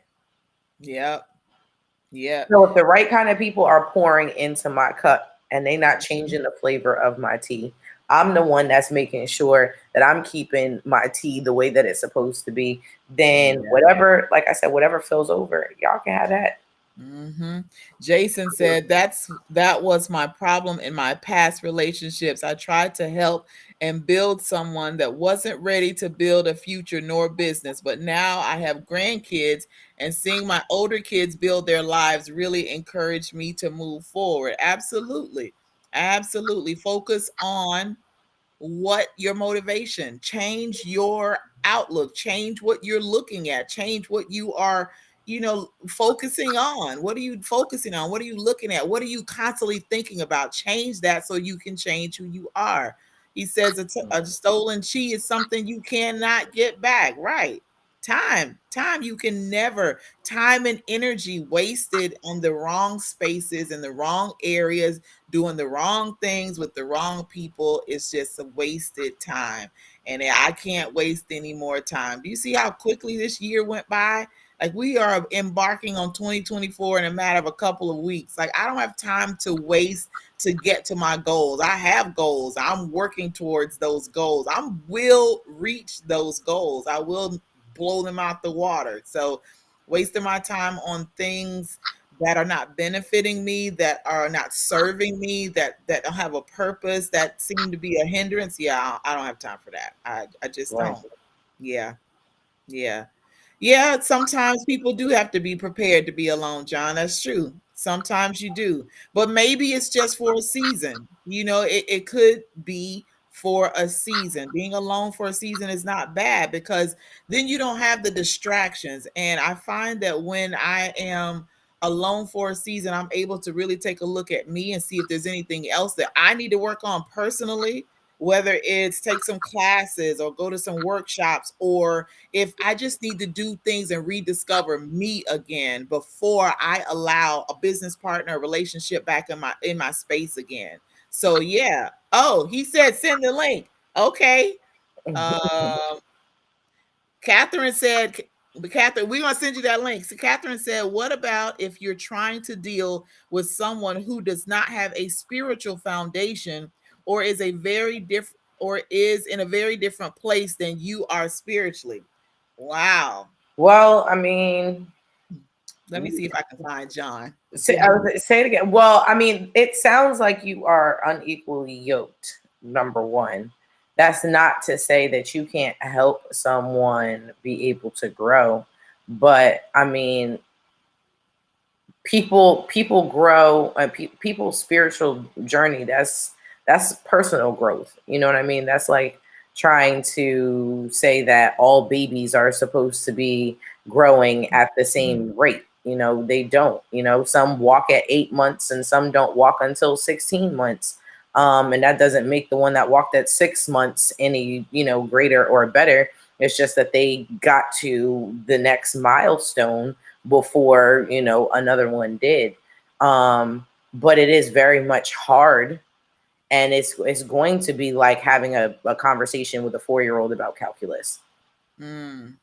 Yep. Yep. So if the right kind of people are pouring into my cup and they not changing the flavor of my tea, I'm the one that's making sure that I'm keeping my tea the way that it's supposed to be. Then Yeah. whatever, like I said, whatever fills over, y'all can have that. Mm-hmm. Jason said that was my problem in my past relationships. I tried to help and build someone that wasn't ready to build a future nor business. But now I have grandkids, and seeing my older kids build their lives really encouraged me to move forward. Absolutely. Absolutely. Focus on what your motivation, change your outlook, change what you're looking at, change what you are, focusing on. What are you focusing on? What are you looking at? What are you constantly thinking about? Change that so you can change who you are. He says a stolen chi is something you cannot get back. Right. Time you can never, time and energy wasted on the wrong spaces in the wrong areas, doing the wrong things with the wrong people, is just a wasted time. And I can't waste any more time. Do you see how quickly this year went by? Like, we are embarking on 2024 in a matter of a couple of weeks. Like, I don't have time to waste to get to my goals. I have goals. I'm working towards those goals. I will reach those goals. I will blow them out the water. So wasting my time on things that are not benefiting me, that are not serving me, that don't have a purpose, that seem to be a hindrance. Yeah, I don't have time for that. I just Right. don't. Yeah. Yeah. Yeah, sometimes people do have to be prepared to be alone, John. That's true. Sometimes you do. But maybe it's just for a season. It could be for a season. Being alone for a season is not bad, because then you don't have the distractions. And I find that when I am alone for a season, I'm able to really take a look at me and see if there's anything else that I need to work on personally, whether it's take some classes or go to some workshops, or if I just need to do things and rediscover me again before I allow a business partner, a relationship back in my space again. So yeah. Oh, he said send the link. Okay. Um, Catherine said, Catherine, we're gonna send you that link. So Catherine said, what about if you're trying to deal with someone who does not have a spiritual foundation, or is in a very different place than you are spiritually? Wow. Well, I mean, Let me see if I can find John. say it again. Well, I mean, it sounds like you are unequally yoked. Number one, that's not to say that you can't help someone be able to grow, but I mean, people grow, and people's spiritual journey, that's personal growth. You know what I mean? That's like trying to say that all babies are supposed to be growing at the same rate. They don't. Some walk at 8 months and some don't walk until 16 months. And that doesn't make the one that walked at 6 months any greater or better. It's just that they got to the next milestone before, another one did. But it is very much hard, and it's going to be like having a conversation with a 4-year-old about calculus. Mm.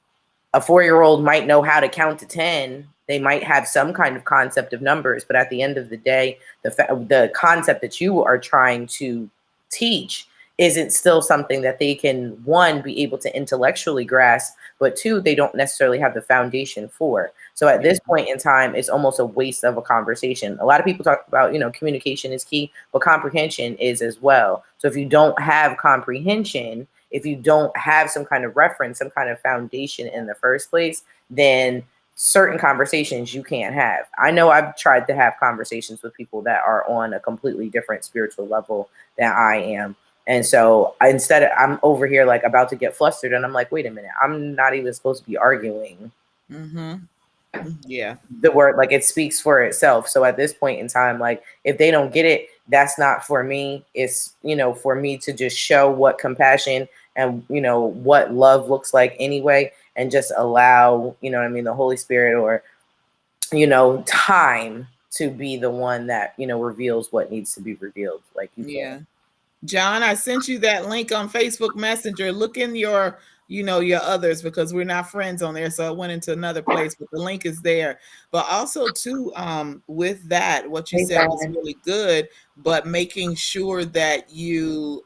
A 4-year-old might know how to count to 10. They might have some kind of concept of numbers, but at the end of the day, the concept that you are trying to teach isn't still something that they can, one, be able to intellectually grasp, but two, they don't necessarily have the foundation for. So at Yeah. this point in time, it's almost a waste of a conversation. A lot of people talk about, communication is key, but comprehension is as well. So if you don't have comprehension, if you don't have some kind of reference, some kind of foundation in the first place, then certain conversations you can't have. I know I've tried to have conversations with people that are on a completely different spiritual level than I am. And so I'm over here like about to get flustered, and I'm like, wait a minute, I'm not even supposed to be arguing. Mm-hmm. Yeah. The word, like, it speaks for itself. So at this point in time, like, if they don't get it, that's not for me. It's, for me to just show what compassion and, what love looks like anyway, and just allow, the Holy Spirit, or, time to be the one that, reveals what needs to be revealed, like you said. Yeah. John, I sent you that link on Facebook Messenger. Look in your others, because we're not friends on there. So I went into another place, but the link is there. But also too, with that, what you Hey, said was Brian. really good, but making sure that you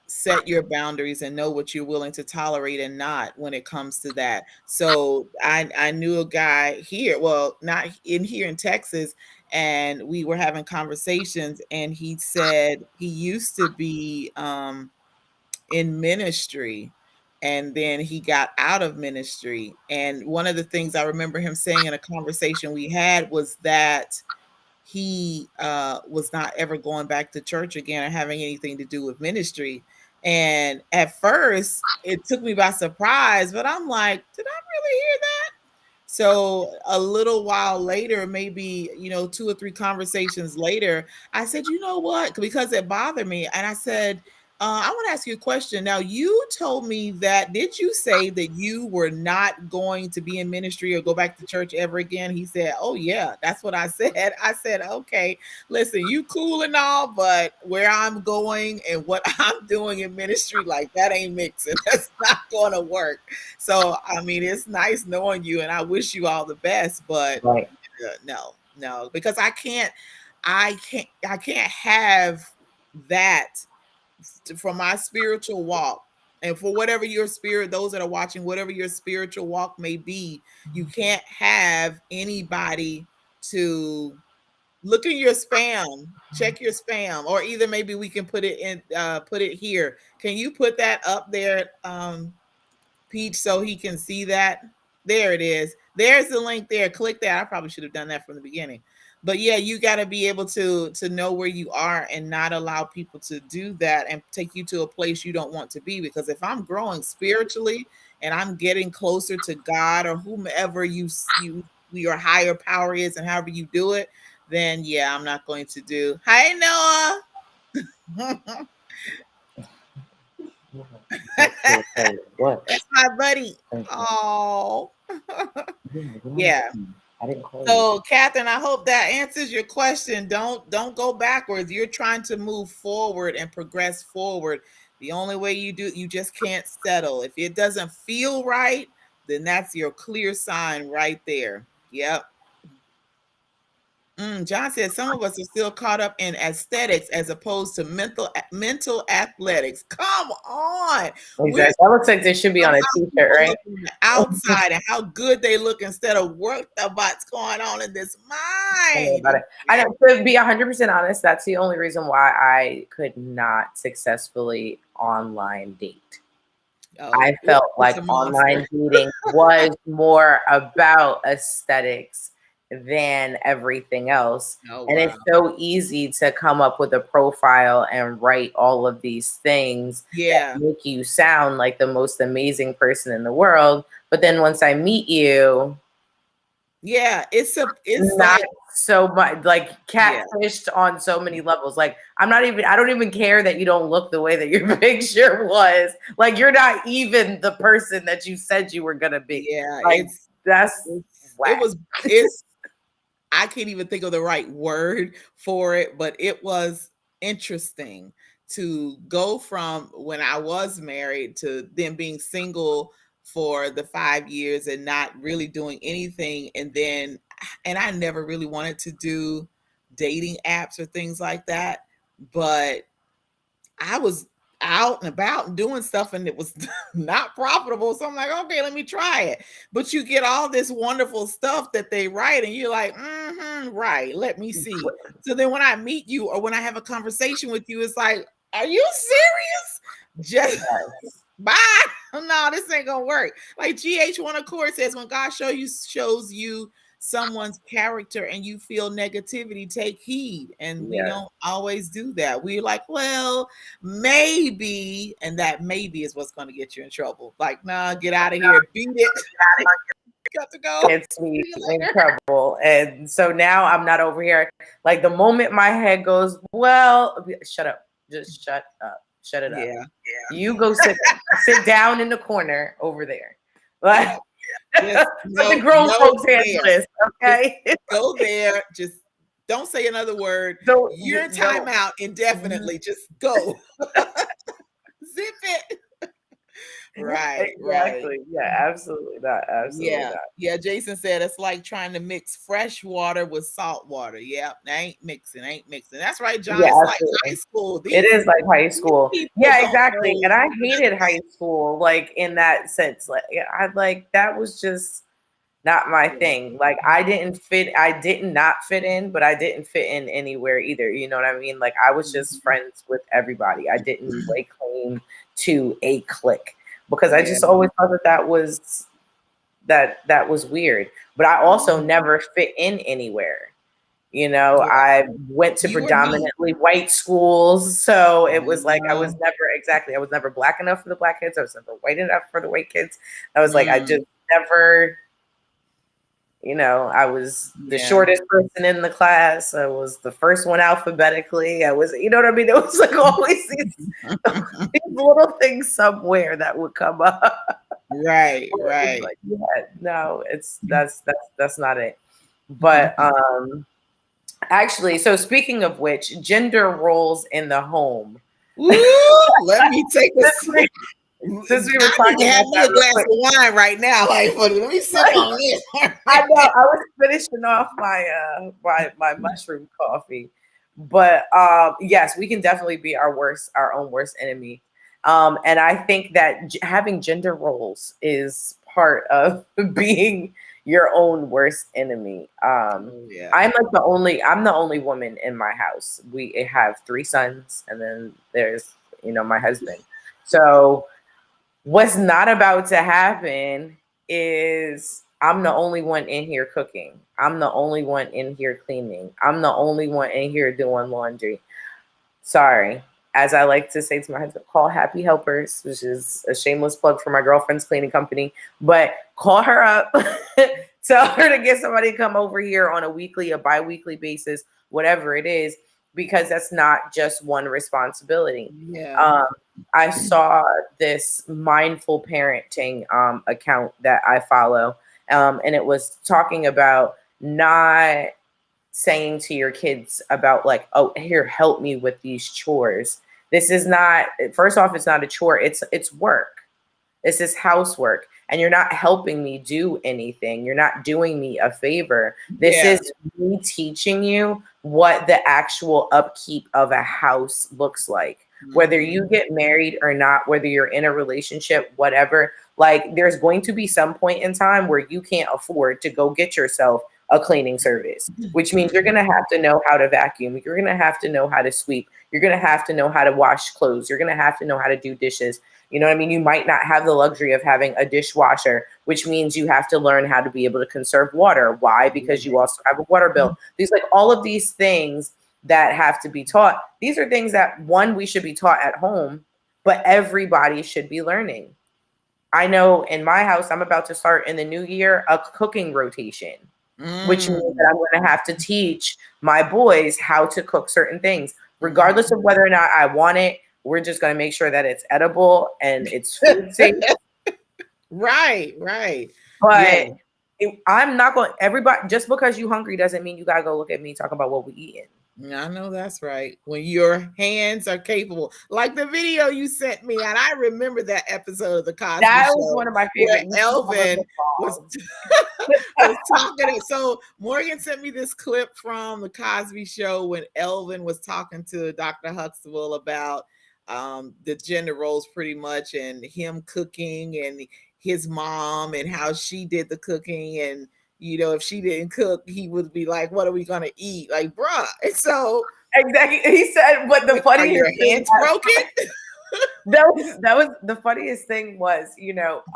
set your boundaries and know what you're willing to tolerate and not when it comes to that. So I knew a guy here, well, not in here in Texas, and we were having conversations, and he said he used to be in ministry, and then he got out of ministry. And one of the things I remember him saying in a conversation we had was that he was not ever going back to church again or having anything to do with ministry. And at first, it took me by surprise, but I'm like, did I really hear that? So a little while later, maybe, 2 or 3 conversations later, I said, you know what? Because it bothered me. And I said, I want to ask you a question. Now, you told me that, did you say that you were not going to be in ministry or go back to church ever again? He said, oh, yeah, that's what I said. I said, okay, listen, you cool and all, but where I'm going and what I'm doing in ministry, like, that ain't mixing. That's not going to work. So, I mean, it's nice knowing you, and I wish you all the best, but Right. no, because I can't have that for my spiritual walk. And for whatever your spirit, those that are watching, whatever your spiritual walk may be, you can't have anybody to look in your spam, check your spam, or either maybe we can put it here. Can you put that up there, Peach, so he can see that? There it is. There's the link there. Click that. I probably should have done that from the beginning. But yeah, you got to be able to know where you are and not allow people to do that and take you to a place you don't want to be. Because if I'm growing spiritually and I'm getting closer to God or whomever your higher power is, and however you do it, then yeah, I'm not going to do. Hi, Noah. What? That's my buddy. Thank you. Oh, yeah. I didn't call you. So, Catherine, I hope that answers your question. Don't go backwards. You're trying to move forward and progress forward. The only way you just can't settle. If it doesn't feel right, then that's your clear sign right there. Yep. John said some of us are still caught up in aesthetics as opposed to mental athletics. Come on. We're Exactly. That looks like this should be on a how t-shirt, people right? look on the outside and how good they look instead of what what's going on in this Tell me mind. about it. I know, to be 100% honest, that's the only reason why I could not successfully online date. Oh, I felt it's like a monster. online dating was more about aesthetics than everything else. Oh, And wow. it's so easy to come up with a profile and write all of these things Yeah. that make you sound like the most amazing person in the world. But then once I meet you, Yeah. It's not like, so much, like, yeah. catfished on so many levels. Like, I don't even care that you don't look the way that your picture was. Like, you're not even the person that you said you were gonna be. Yeah. Like, That's It whack. was, it's, I can't even think of the right word for it, but it was interesting to go from when I was married to then being single for the 5 years and not really doing anything. And I never really wanted to do dating apps or things like that. But I was out and about and doing stuff and it was not profitable. So I'm like, okay, let me try it. But you get all this wonderful stuff that they write and you're like, right, let me see. So then when I meet you or when I have a conversation with you, it's like, are you serious? Just bye. No, this ain't gonna work. Like GH1 Accord says, when God shows you someone's character and you feel negativity, take heed. And we don't always do that. We're like, well, maybe, and that maybe is what's going to get you in trouble. Like, nah, get out of here, beat it. Got to go. Gets me in trouble. And so now I'm not over here. Like the moment my head goes, well, shut up. Just shut up. Shut it up. Yeah. You go sit down in the corner over there. Like, Just let the grown folks handle this, okay? Just go there. Just don't say another word. You're in timeout indefinitely. Just go. Zip it. Right. Exactly. Yeah, absolutely not. Absolutely not. Yeah. Jason said it's like trying to mix fresh water with salt water. Yeah, ain't mixing. That's right, John. Yeah, it's absolutely. like high school. It is like high school. Yeah, exactly. And I hated high school, like in that sense. Like I like that was just not my thing. Like I did not fit in, but I didn't fit in anywhere either. You know what I mean? Like I was just friends with everybody. I didn't lay claim to a clique because I just always thought that was weird. But I also never fit in anywhere. You know, I went to predominantly white schools. So it was like I was never black enough for the black kids. I was never white enough for the white kids. I was like, I just never, you know, I was the shortest person in the class. I was the first one alphabetically. I was, you know what I mean? It was like always these little things somewhere that would come up. Right. Like, yeah, no, that's not it. But actually, so speaking of which, gender roles in the home. Ooh, let me take a sip. Since we were talking have me a glass of wine right now. Like, let me sip on this. I know I was finishing off my my mushroom coffee, but yes, we can definitely be our own worst enemy. And I think that having gender roles is part of being your own worst enemy. I'm the only woman in my house. We have 3 sons, and then there's my husband. So what's not about to happen is I'm the only one in here cooking. I'm the only one in here cleaning. I'm the only one in here doing laundry. Sorry. As I like to say to my husband, call Happy Helpers, which is a shameless plug for my girlfriend's cleaning company. But call her up, tell her to get somebody to come over here on a weekly, a bi-weekly basis, whatever it is, because that's not just one responsibility. I saw this mindful parenting account that I follow, and it was talking about not saying to your kids about like, oh, here, help me with these chores. This is not, first off, it's not a chore. It's work. This is housework. And you're not helping me do anything. You're not doing me a favor. This is me teaching you what the actual upkeep of a house looks like. Whether you get married or not, whether you're in a relationship, whatever, like there's going to be some point in time where you can't afford to go get yourself a cleaning service, which means you're going to have to know how to vacuum. You're going to have to know how to sweep. You're going to have to know how to wash clothes. You're going to have to know how to do dishes. You know what I mean? You might not have the luxury of having a dishwasher, which means you have to learn how to be able to conserve water. Why? Because you also have a water bill. These, like all of these things that have to be taught. These are things that, one, we should be taught at home, but everybody should be learning. I know in my house, I'm about to start in the new year a cooking rotation, which means that I'm going to have to teach my boys how to cook certain things, regardless of whether or not I want it. We're just going to make sure that it's edible and it's food safe. Right. But I'm not going. Everybody, just because you hungry doesn't mean you gotta go look at me talking about what we eating. I know that's right. When your hands are capable, like the video you sent me, and I remember that episode of the Cosby That was Show one of my where favorite. You swallowed the Elvin was ball. was talking. So Morgan sent me this clip from the Cosby Show when Elvin was talking to Dr. Huxtable about the gender roles, pretty much, and him cooking and his mom and how she did the cooking and if she didn't cook, he would be like, "What are we gonna eat?" Like, bruh. And so, Exactly. He said, but the like, are your funniest thing hands broken? that was the funniest thing was,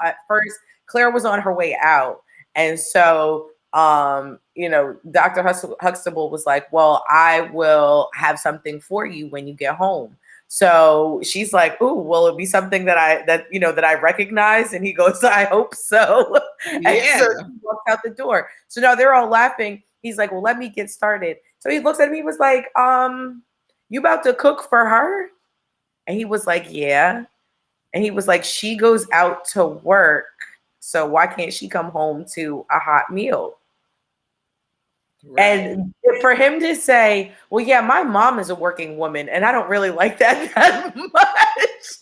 at first Claire was on her way out, and so Dr. Huxtable was like, well, I will have something for you when you get home. So she's like, ooh, will it be something that I recognize? And he goes, I hope so. And Yeah. so he walks out the door. So now they're all laughing. He's like, well, let me get started. So he looks at me, he was like, you about to cook for her? And he was like, yeah. And he was like, she goes out to work. So why can't she come home to a hot meal? Right. And for him to say, well, yeah, my mom is a working woman and I don't really like that much,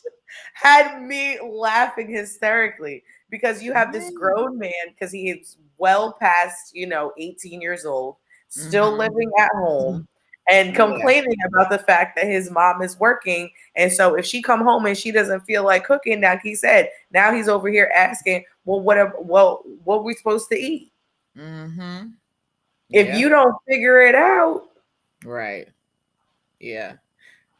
had me laughing hysterically because you have this grown man, because he is well past, 18 years old, still Mm-hmm. living at home and Yeah. complaining about the fact that his mom is working. And so if she come home and she doesn't feel like cooking, like he said, now he's over here asking, well, what are we supposed to eat? Mm-hmm. If Yeah. you don't figure it out. Right. Yeah.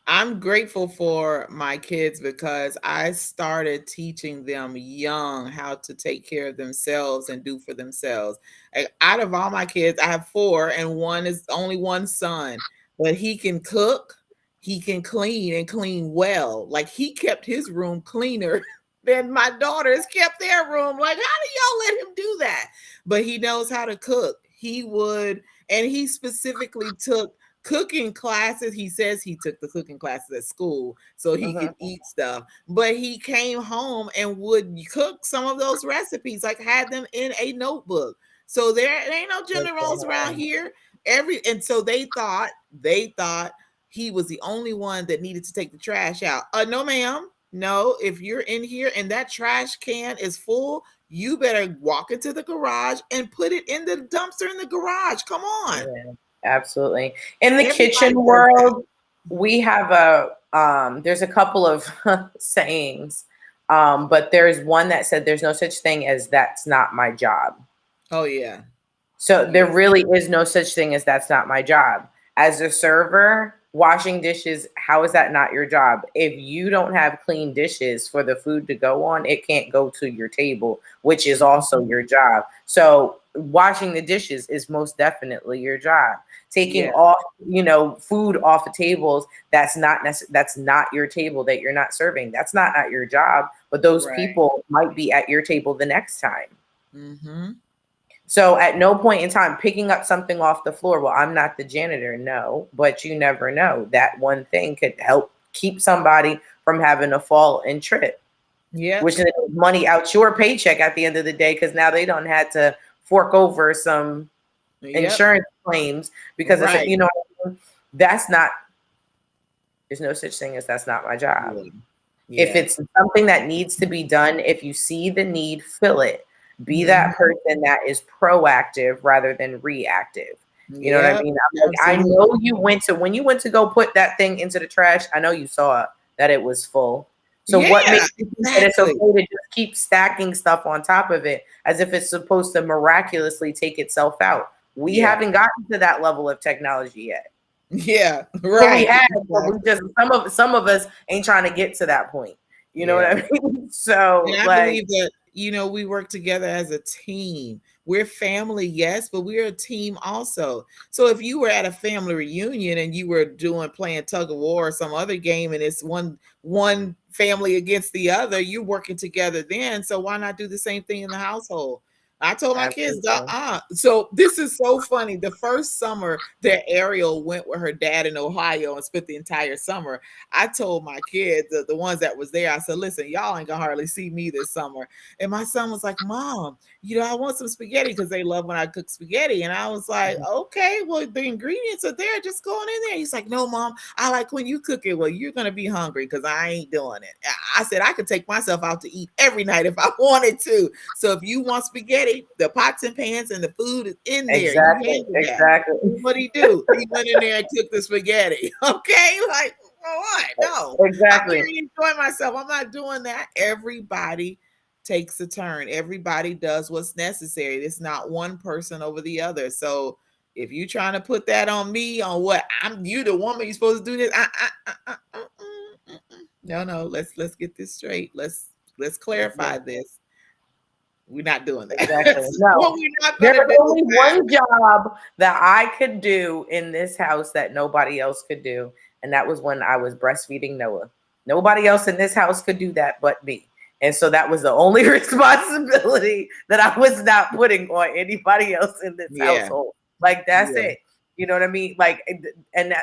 I'm grateful for my kids because I started teaching them young how to take care of themselves and do for themselves. Out of all my kids, I have four, and one is only one son, but he can cook, he can clean and clean well. Like he kept his room cleaner than my daughters kept their room. Like, how do y'all let him do that? But he knows how to cook. He would, and he specifically took cooking classes. He says he took the cooking classes at school so he could eat stuff, but he came home and would cook some of those recipes, like had them in a notebook. So there ain't no gender roles around here. And so they thought he was the only one that needed to take the trash out. No, ma'am. No, if you're in here and that trash can is full, you better walk into the garage and put it in the dumpster in the garage. Come on. Yeah, absolutely. In the Everybody kitchen does that. world, we have there's a couple of sayings, but there's one that said there's no such thing as that's not my job. Oh yeah. So Yeah. there really is no such thing as that's not my job. As a server, washing dishes, how is that not your job? If you don't have clean dishes for the food to go on, it can't go to your table, which is also your job. So washing the dishes is most definitely your job. Taking Yeah. off, food off of tables, that's not your table that you're not serving. That's not your job, but those Right. people might be at your table the next time. Mm-hmm. So at no point in time picking up something off the floor, well, I'm not the janitor, no, but you never know. That one thing could help keep somebody from having a fall and trip, Yeah. which is money out your paycheck at the end of the day, because now they don't have to fork over some Yep. insurance claims because it's, Right. that's not, there's no such thing as that's not my job. Yeah. If it's something that needs to be done, if you see the need, fill it. Be Mhm. that person that is proactive rather than reactive. You know what I Yep. mean? I'm like, I Absolutely. know when you went to go put that thing into the trash, I know you saw that it was full. So what Yeah, makes you think that it's okay exactly. to just keep stacking stuff on top of it as if it's supposed to miraculously take itself out? We Yeah. haven't gotten to that level of technology yet. Yeah. Well, we Right. have, but we Exactly. just some of us ain't trying to get to that point. You know what Yeah. I mean? So And I like, believe that, we work together as a team. We're family, yes, but we're a team also. So if you were at a family reunion and you were playing tug of war or some other game, and it's one family against the other, you're working together then. So why not do the same thing in the household? I told my kids, Absolutely. So this is so funny. The first summer that Ariel went with her dad in Ohio and spent the entire summer, I told my kids, the ones that was there, I said, listen, y'all ain't gonna hardly see me this summer. And my son was like, Mom, I want some spaghetti because they love when I cook spaghetti. And I was like, Mhm. okay, well, the ingredients are there, just going in there. He's like, no, Mom, I like when you cook it. Well, you're gonna be hungry because I ain't doing it. I said I could take myself out to eat every night if I wanted to. So if you want spaghetti, the pots and pans and the food is in there. You Exactly. handle that. Exactly. What he do? He went in there and cooked the spaghetti. Okay, like what? No, I'm here Exactly. to enjoy myself. I'm not doing that. Everybody takes a turn. Everybody does what's necessary. It's not one person over the other. So if you're trying to put that on me, on what I'm, you the woman, you're supposed to do this. No. Let's get this straight. Let's clarify Mhm. this. We're not doing that. Exactly. That's what No. we're not There gonna was do. only one job that I could do in this house that nobody else could do, and that was when I was breastfeeding Noah. Nobody else in this house could do that but me. And so that was the only responsibility that I was not putting on anybody else in this Yeah, household. Like that's yeah. it. You know what I mean? Like, and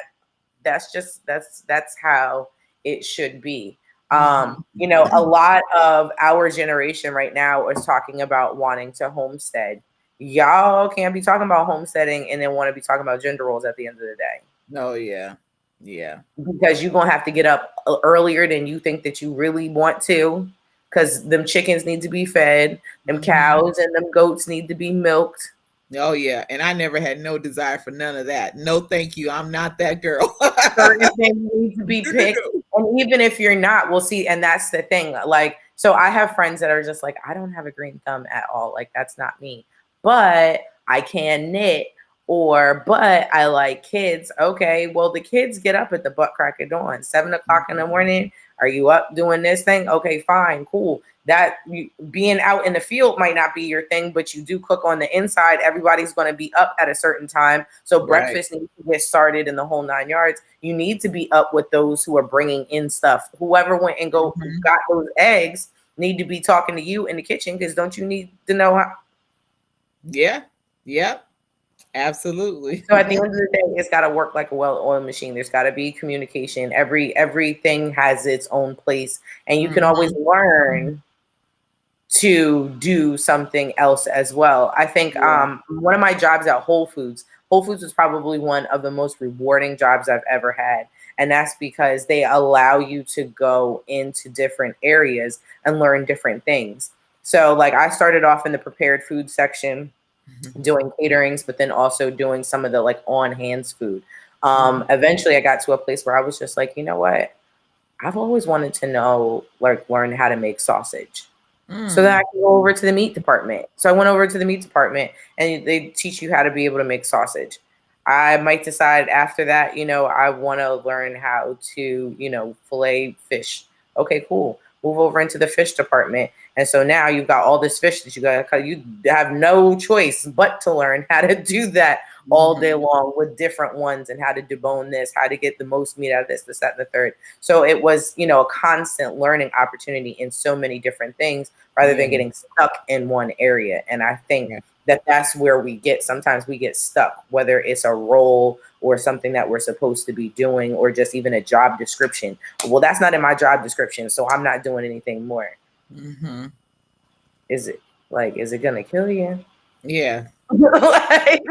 that's just that's how it should be. Mhm. A lot of our generation right now is talking about wanting to homestead. Y'all can't be talking about homesteading and then want to be talking about gender roles at the end of the day, Oh yeah. Yeah. because you're gonna have to get up earlier than you think that you really want to, because them chickens need to be fed, them Mhm. cows and them goats need to be milked. Oh yeah. And I never had no desire for none of that. No, thank you. I'm not that girl. Certain things need to be No, no, picked. no. And even if you're not, we'll see. And that's the thing. Like, so I have friends that are just like, I don't have a green thumb at all. Like, that's not me. But I can knit, or but I like kids. Okay, well, the kids get up at the butt crack of dawn, 7 o'clock in the morning. Are you up doing this thing? Okay, fine, cool. Being out in the field might not be your thing, but you do cook on the inside. Everybody's going to be up at a certain time, so Right. breakfast needs to get started in the whole 9 yards. You need to be up with those who are bringing in stuff. Whoever went and Mhm. got those eggs need to be talking to you in the kitchen, because don't you need to know how? Yeah. Yep. Absolutely. So at the end of the day, it's got to work like a well-oiled machine. There's got to be communication. Everything has its own place, and you can always Mhm. learn to do something else as well. I think Yeah. one of my jobs at Whole Foods, Whole Foods was probably one of the most rewarding jobs I've ever had. And that's because they allow you to go into different areas and learn different things. So, like, I started off in the prepared food section doing caterings, but then also doing some of the like on hands food. Mhm. Eventually, I got to a place where I was just like, you know what? I've always wanted to know, like, learn how to make sausage, so that I Mm. can go over to the meat department. So I went over to the meat department, and they teach you how to be able to make sausage. I might decide after that, I want to learn how to, fillet fish. Okay, cool. Move over into the fish department. And so now you've got all this fish that you got to, you have no choice but to learn how to do that all day Mhm. long with different ones, and how to debone this, how to get the most meat out of this, that, and the third. So it was, a constant learning opportunity in so many different things, rather Yeah. than getting stuck in one area. And I think Yeah. that that's where sometimes we get stuck, whether it's a role or something that we're supposed to be doing, or just even a job description. Well, that's not in my job description, so I'm not doing anything more. Mhm. Is it is it gonna kill you? Yeah. Like,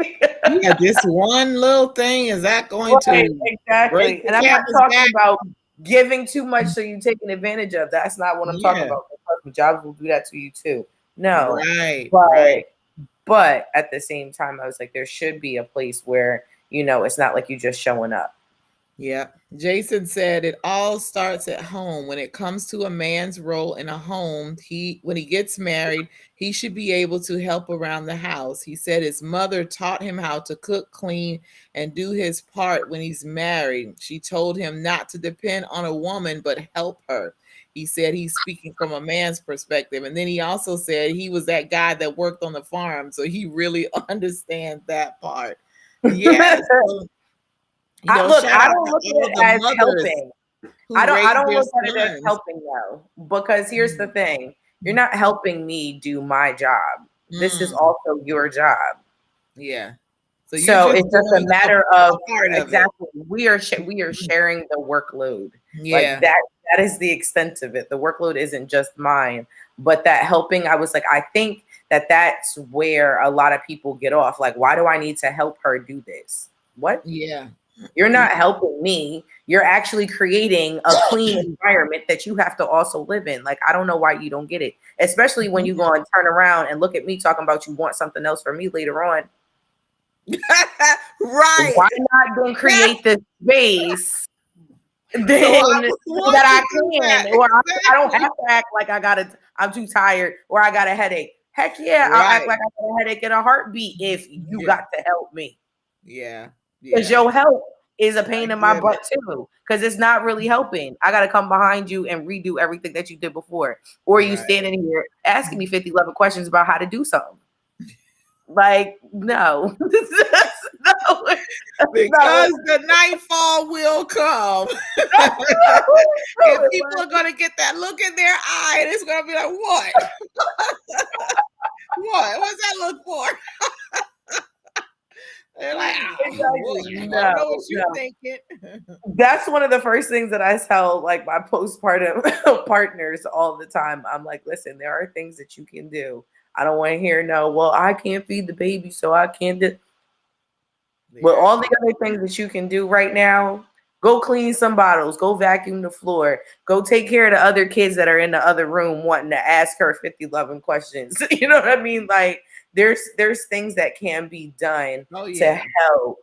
Yeah, this one little thing, is that going right, to break exactly. the And I'm not camel's talking back? about giving too much so you're taking advantage of. That's not what I'm talking Yeah. about. Because jobs will do that to you too. No, Right, but right. at the same time, I was like, there should be a place where, it's not like you just showing up. Yeah. Jason said it all starts at home. When it comes to a man's role in a home, when he gets married, he should be able to help around the house. He said his mother taught him how to cook, clean, and do his part when he's married. She told him not to depend on a woman, but help her. He said he's speaking from a man's perspective. And then he also said he was that guy that worked on the farm, so he really understands that part. Yes. So, Look, shout I out don't to look at all it the as mothers helping. who I raised don't their look at it as sons. helping though, because here's the Mm, thing: you're not helping me do my job. This is also your job. Yeah. So you're So just it's just a doing matter a of part of it. exactly we are sharing the workload. Like Yeah. that is the extent of it. The workload isn't just mine, but that helping. I was like, I think that that's where a lot of people get off. Like, why do I need to help her do this? What? Yeah. You're not helping me. You're actually creating a clean environment that you have to also live in. Like, I don't know why you don't get it, especially when you go and turn around and look at me talking about you want something else from me later on. Right. Why not then create this space then So I so want that to I do that. can, or I don't Exactly. have to act like I'm too tired or I got a headache. Heck yeah, I'll act Right. like I got a headache in a heartbeat if you Yeah. got to help me. Yeah. Because Yeah. your help is a I pain in my get butt it. too. Because it's not really helping. I got to come behind you and redo everything that you did before. Or you Right. standing here asking me 50 11 questions about how to do something. Like, no. No, that's not what Because the nightfall will come. that's not what And we're people doing. are going to get that look in their eye, and it's going to be like, what? What? What's that look for? They're like, oh, boy, Exactly. I don't know what No, you're no. thinking. That's one of the first things that I tell like my postpartum partners all the time. I'm like, listen, there are things that you can do. I don't want to hear no, well, I can't feed the baby, so I can't do. But Yeah. all the other things that you can do right now, go clean some bottles, go vacuum the floor, go take care of the other kids that are in the other room wanting to ask her 50 11 questions. You know what I mean? Like there's things that can be done Oh, to yeah. help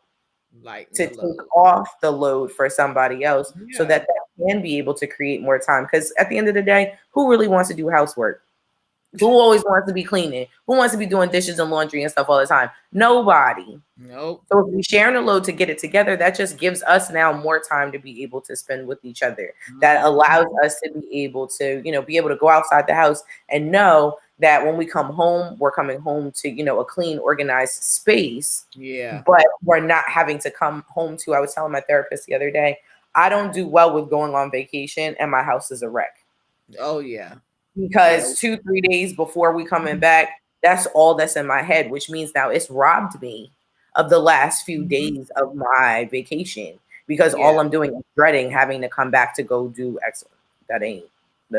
Lighten to the take load. off the load for somebody else so Yeah. that that can be able to create more time. Because at the end of the day, who really wants to do housework? Who always wants to be cleaning? Who wants to be doing dishes and laundry and stuff all the time? Nobody. Nope. So if we sharing the load to get it together, that just gives us now more time to be able to spend with each other. That allows us to be able to, be able to go outside the house and know that when we come home, we're coming home to, a clean, organized space. Yeah. But we're not having to come home to, I was telling my therapist the other day, I don't do well with going on vacation and my house is a wreck. Oh, yeah. Yeah. Because 2-3 days before we coming back, that's all that's in my head, which means now it's robbed me of the last few days of my vacation because Yeah. all I'm doing is dreading having to come back to go do X. That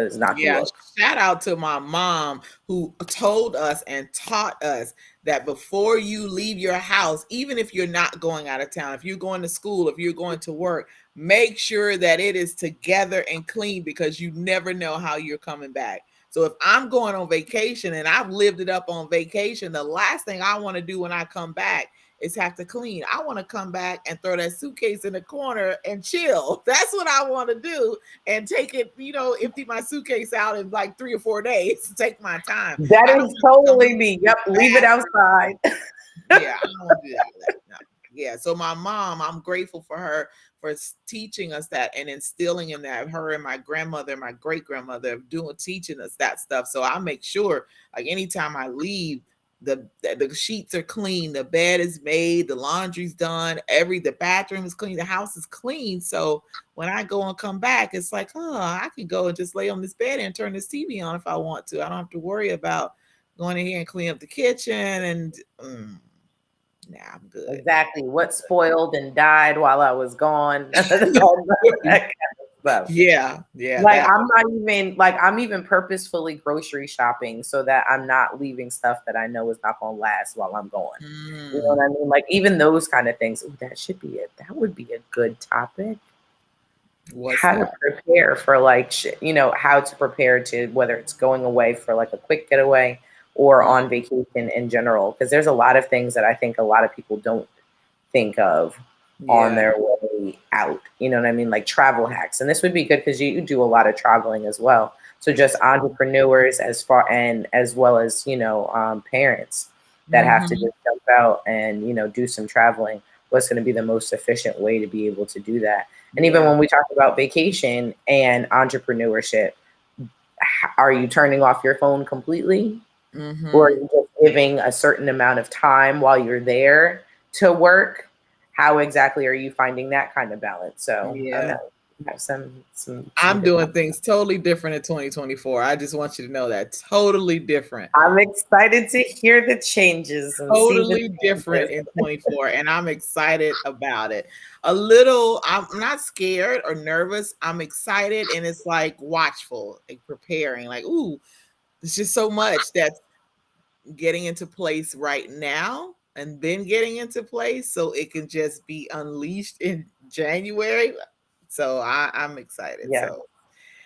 is not the Yeah, look. shout out to my mom who told us and taught us that before you leave your house, even if you're not going out of town, if you're going to school, if you're going to work, make sure that it is together and clean because you never know how you're coming back. So if I'm going on vacation and I've lived it up on vacation, the last thing I want to do when I come back is have to clean. I want to come back and throw that suitcase in the corner and chill. That's what I want to do and take it, empty my suitcase out in like 3 or 4 days. Take my time. That I don't is want to come totally me. Yep, leave it back. outside. Yeah, I don't want to do that. No. Yeah, so my mom, I'm grateful for her for teaching us that and instilling in that. Her and my grandmother, my great grandmother, teaching us that stuff. So I make sure, like anytime I leave, the sheets are clean, the bed is made, the laundry's done, the bathroom is clean, the house is clean. So when I go and come back, it's like, oh, I can go and just lay on this bed and turn this TV on if I want to. I don't have to worry about going in here and clean up the kitchen and. Nah, I'm good. Exactly. What spoiled and died while I was gone. That kind of stuff. Yeah. Like I'm even purposefully grocery shopping so that I'm not leaving stuff that I know is not gonna last while I'm gone. You know what I mean? Like even those kind of things. Ooh, that should be it. That would be a good topic. How to prepare for how to prepare to whether it's going away for like a quick getaway or on vacation in general. Because there's a lot of things that I think a lot of people don't think of on their way out. You know what I mean? Like travel hacks. And this would be good because you do a lot of traveling as well. So just entrepreneurs as well as, parents that have to just jump out and, do some traveling. What's going to be the most efficient way to be able to do that? And even when we talk about vacation and entrepreneurship, are you turning off your phone completely? Or are you just giving a certain amount of time while you're there to work? How exactly are you finding that kind of balance? So I don't know. have some I'm different. doing things totally different in 2024. I just want you to know that. Totally different. I'm excited to hear the changes and see the Totally different changes. in 24, and I'm excited about it. A little, I'm not scared or nervous. I'm excited, and it's like watchful, like preparing, like, ooh, there's just so much that's getting into place right now and then getting into place so it can just be unleashed in January. So I'm excited. Yeah. So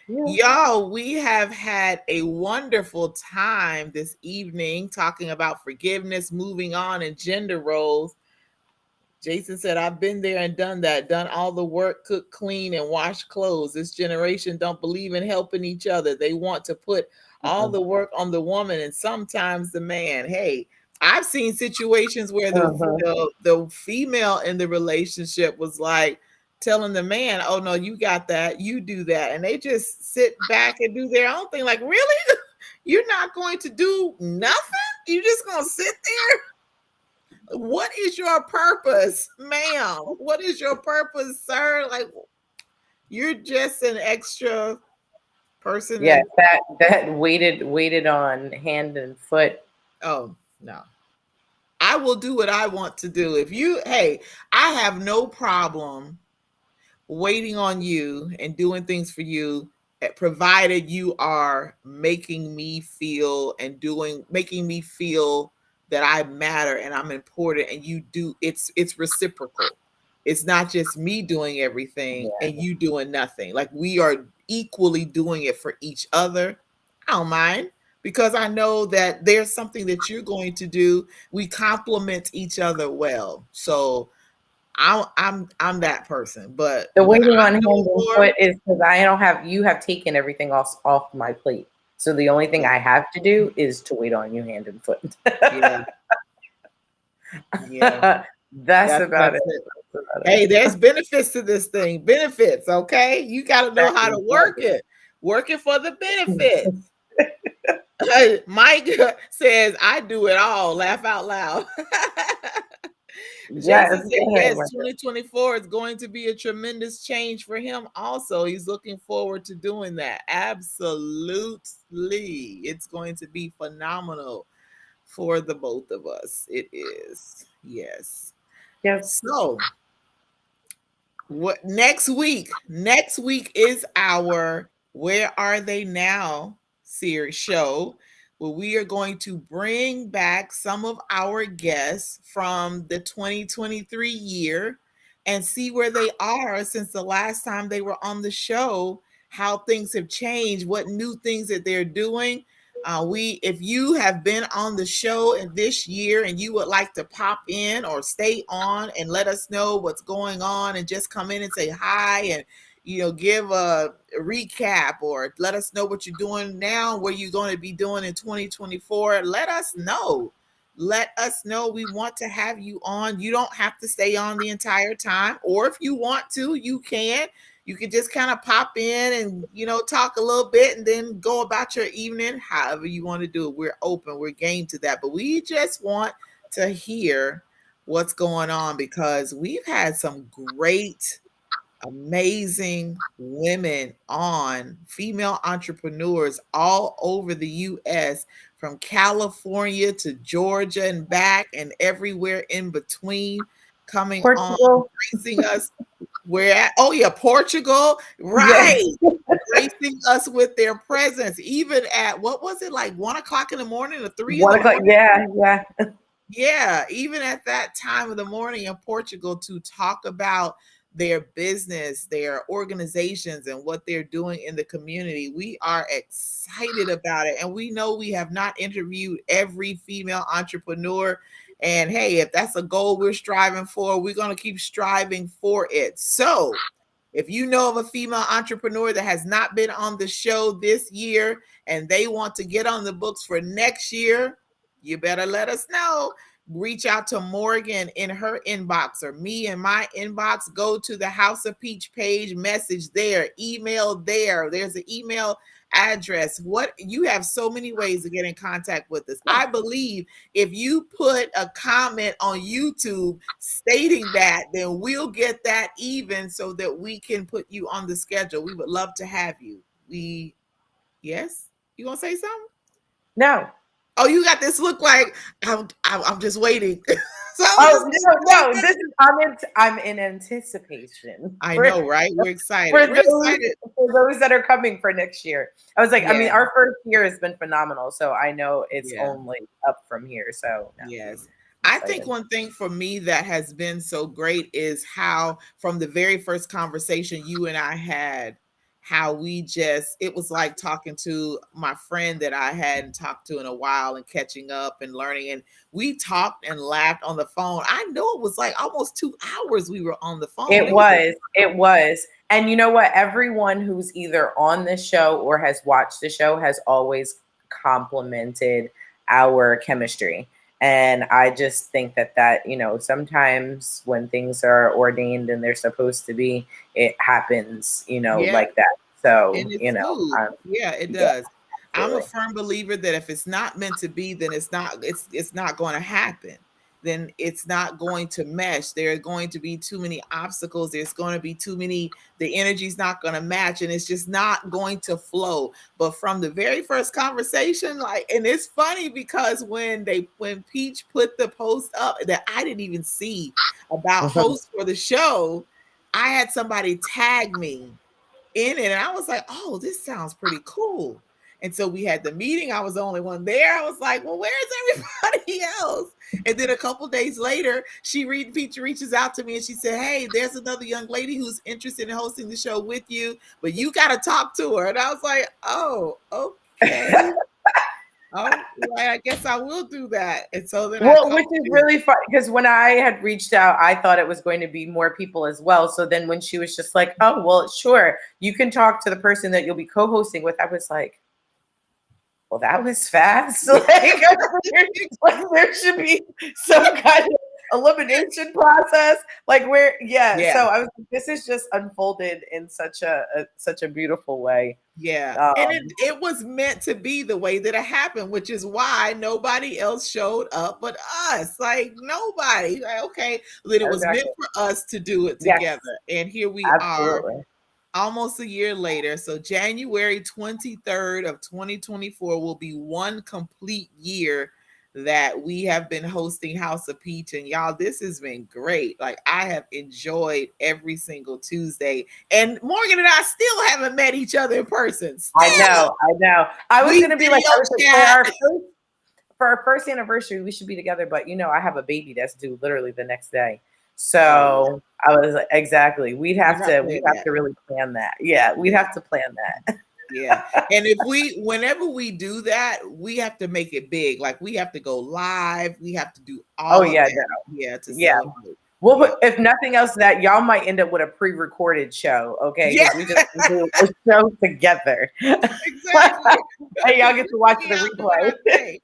Yeah. y'all, we have had a wonderful time this evening talking about forgiveness, moving on, and gender roles. Jason said, I've been there and done that, done all the work, cook, clean, and wash clothes. This generation don't believe in helping each other. They want to put all Uh-huh. the work on the woman and sometimes the man. Hey, I've seen situations where Uh-huh. the female in the relationship was like telling the man, oh no, you got that, you do that. And they just sit back and do their own thing. Like, really? You're not going to do nothing? You just gonna sit there? What is your purpose, ma'am? What is your purpose, sir? Like, you're just an extra person Yeah, that, that waited on hand and foot. oh no, I will do what I want to do. If you, hey, I have no problem waiting on you and doing things for you, provided you are making me feel and doing making me feel that I matter and I'm important, and you do. It's reciprocal. It's not just me doing everything Yeah. and you doing nothing. Like, we are equally doing it for each other. I don't mind, because I know that there's something that you're going to do. We complement each other well. So I'm that person. But The when waiting on I hand go and for, foot is because I don't have you have taken everything off my plate. So the only thing yeah, I have to do is to wait on you hand and foot. yeah, yeah, That's about that's it. it. That's about Hey, it. there's benefits to this thing. Benefits, okay? You got to know how to Exactly. work it. Work it for the benefits. Mike says, I do it all. Laugh out loud. Yes, Jason go said, ahead, yes, Martha. 2024 is going to be a tremendous change for him also. He's looking forward to doing that. Absolutely. It's going to be phenomenal for the both of us. It is. Yes. Yes. So, what next week is our Where Are They Now series show, where we are going to bring back some of our guests from the 2023 year and see where they are since the last time they were on the show, how things have changed, what new things that they're doing. If you have been on the show in this year and you would like to pop in or stay on and let us know what's going on and just come in and say hi and give a recap, or let us know what you're doing now, what you're going to be doing in 2024. Let us know. Let us know. We want to have you on. You don't have to stay on the entire time, or if you want to, you can. You could just kind of pop in and talk a little bit and then go about your evening, however you want to do it. We're open, we're game to that, but we just want to hear what's going on, because we've had some great, amazing women on, female entrepreneurs all over the US, from California to Georgia and back and everywhere in between, coming on, Portugal. gracing us. We're at, oh yeah, Portugal, Yes. right? Gracing us with their presence, even at, what was it, like 1 o'clock in the morning or 3 in the 1 o'clock. morning? Yeah, yeah. Yeah, even at that time of the morning in Portugal, to talk about their business, their organizations, and what they're doing in the community. We are excited about it. And we know we have not interviewed every female entrepreneur. And hey, if that's a goal we're striving for, we're going to keep striving for it. So, if you know of a female entrepreneur that has not been on the show this year and they want to get on the books for next year, you better let us know. Reach out to Morgan in her inbox, or me in my inbox. Go to the House of Peach page, message there, email there. There's an email address. What you have so many ways to get in contact with us. I believe if you put a comment on YouTube stating that, then we'll get that even so that we can put you on the schedule. We would love to have you. Yes, you gonna say something? No. Oh, you got this look like I'm just waiting. So Oh no! This is I'm in anticipation I for know, right? We're excited. for We're those excited. for those that are coming for next year. I was like, I mean, Yeah. our first year has been phenomenal, so I know it's Yeah. only up from here. So no, Yes. I'm I think excited. one thing for me that has been so great is how, from the very first conversation you and I had, how we just, it was like talking to my friend that I hadn't talked to in a while and catching up and learning. And we talked and laughed on the phone. I know it was like almost 2 hours we were on the phone. It It was, was. It was. And you know what? Everyone who's either on the show or has watched the show has always complimented our chemistry. And I just think that sometimes when things are ordained and they're supposed to be, it happens, yeah. like that. So, And it's smooth. Yeah, it yeah, does. I'm a absolutely. firm believer that if it's not meant to be, then it's not going to happen. Then it's not going to mesh. There are going to be too many obstacles. There's going to be too many, the energy's not going to match and it's just not going to flow. But from the very first conversation, like, and it's funny because when Peach put the post up that I didn't even see about hosts for the show, I had somebody tag me in it. And I was like, oh, this sounds pretty cool. And so we had the meeting. I was the only one there. I was like, well, where's everybody else? And then a couple days later, Peach reaches out to me and she said, hey, there's another young lady who's interested in hosting the show with you, but you got to talk to her. And I was like, oh, okay. Oh, right. I guess I will do that. And so then I Well, called which is you. really fun because when I had reached out, I thought it was going to be more people as well. So then when she was just like, oh, well, sure, you can talk to the person that you'll be co hosting with, I was like, well, that was fast. Like there should be some kind of elimination process. Like yeah. Yeah. So I was like, this is just unfolded in such a beautiful way. Yeah. And Um, it was meant to be the way that it happened, which is why nobody else showed up but us. Like nobody. Like, okay, then it was meant exactly. for us to do it Yes, together. And here we are absolutely. almost a year later. So January 23rd of 2024 will be one complete year that we have been hosting House of Peach. And y'all, this has been great. Like I have enjoyed every single Tuesday. And Morgan and I still haven't met each other in person. I Still. know, I know. I was We gonna be like, video I was like, chat. for our first anniversary, we should be together. But I have a baby that's due literally the next day. Oh yeah. So I was like, exactly. We're not We'd playing have that. to really plan that. Yeah, we'd Yeah. have to plan that. Yeah. And whenever we do that, we have to make it big. Like we have to go live. We have to do Oh all of yeah, that. no, Yeah. To yeah. celebrate. Well, Yeah. if nothing else, that y'all might end up with a pre-recorded show, okay? Yeah. Because we just do a show together, and Exactly. y'all get to watch Me the out doing our replay. thing.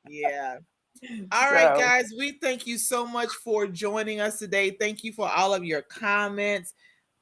Yeah. All right, So guys. We thank you so much for joining us today. Thank you for all of your comments.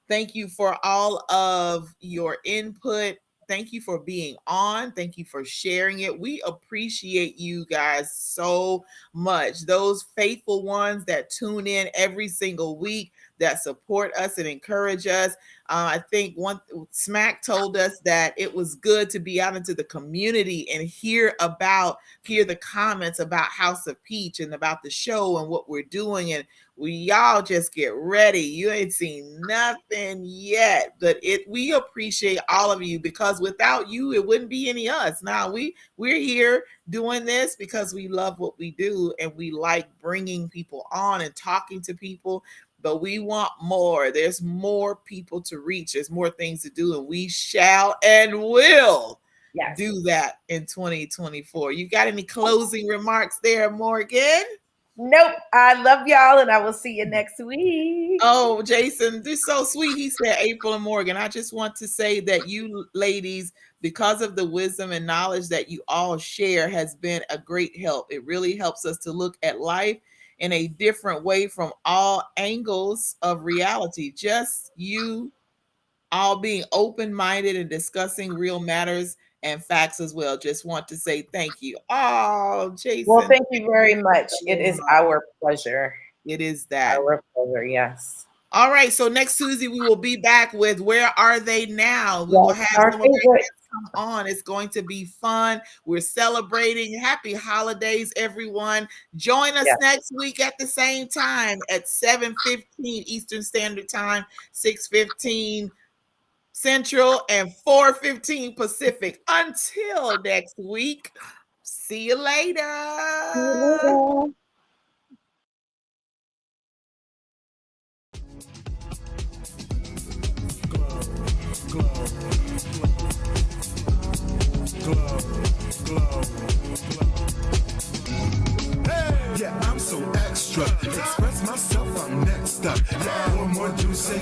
Thank you for all of your input. Thank you for being on. Thank you for sharing it. We appreciate you guys so much. Those faithful ones that tune in every single week, that support us and encourage us. I think one Smack told us that it was good to be out into the community and hear the comments about House of Peach and about the show and what we're doing. And y'all just get ready. You ain't seen nothing yet, but we appreciate all of you because without you, it wouldn't be any us. Now we're here doing this because we love what we do and we like bringing people on and talking to people. But we want more. There's more people to reach. There's more things to do, and we shall and will yes. do that in 2024. You got any closing remarks there, Morgan? Nope. I love y'all, and I will see you next week. Oh, Jason, this is so sweet. He said, April and Morgan, I just want to say that you ladies, because of the wisdom and knowledge that you all share, has been a great help. It really helps us to look at life in a different way from all angles of reality. Just you all being open-minded and discussing real matters and facts as well. Just want to say thank you. Oh, Well, Jason. thank you very much. It is our pleasure. It is that. Our pleasure, yes. All right. So next Tuesday, we will be back with Where Are They Now? We will have Our some of our favorite. guests come on. It's going to be fun. We're celebrating. Happy holidays, everyone. Join us Yes. next week at the same time at 7:15 Eastern Standard Time, 6:15 Central, and 4:15 Pacific. Until next week, see you later. See you later. Yeah, I'm so extra. Express myself, I'm next up. Yeah, what more do you say?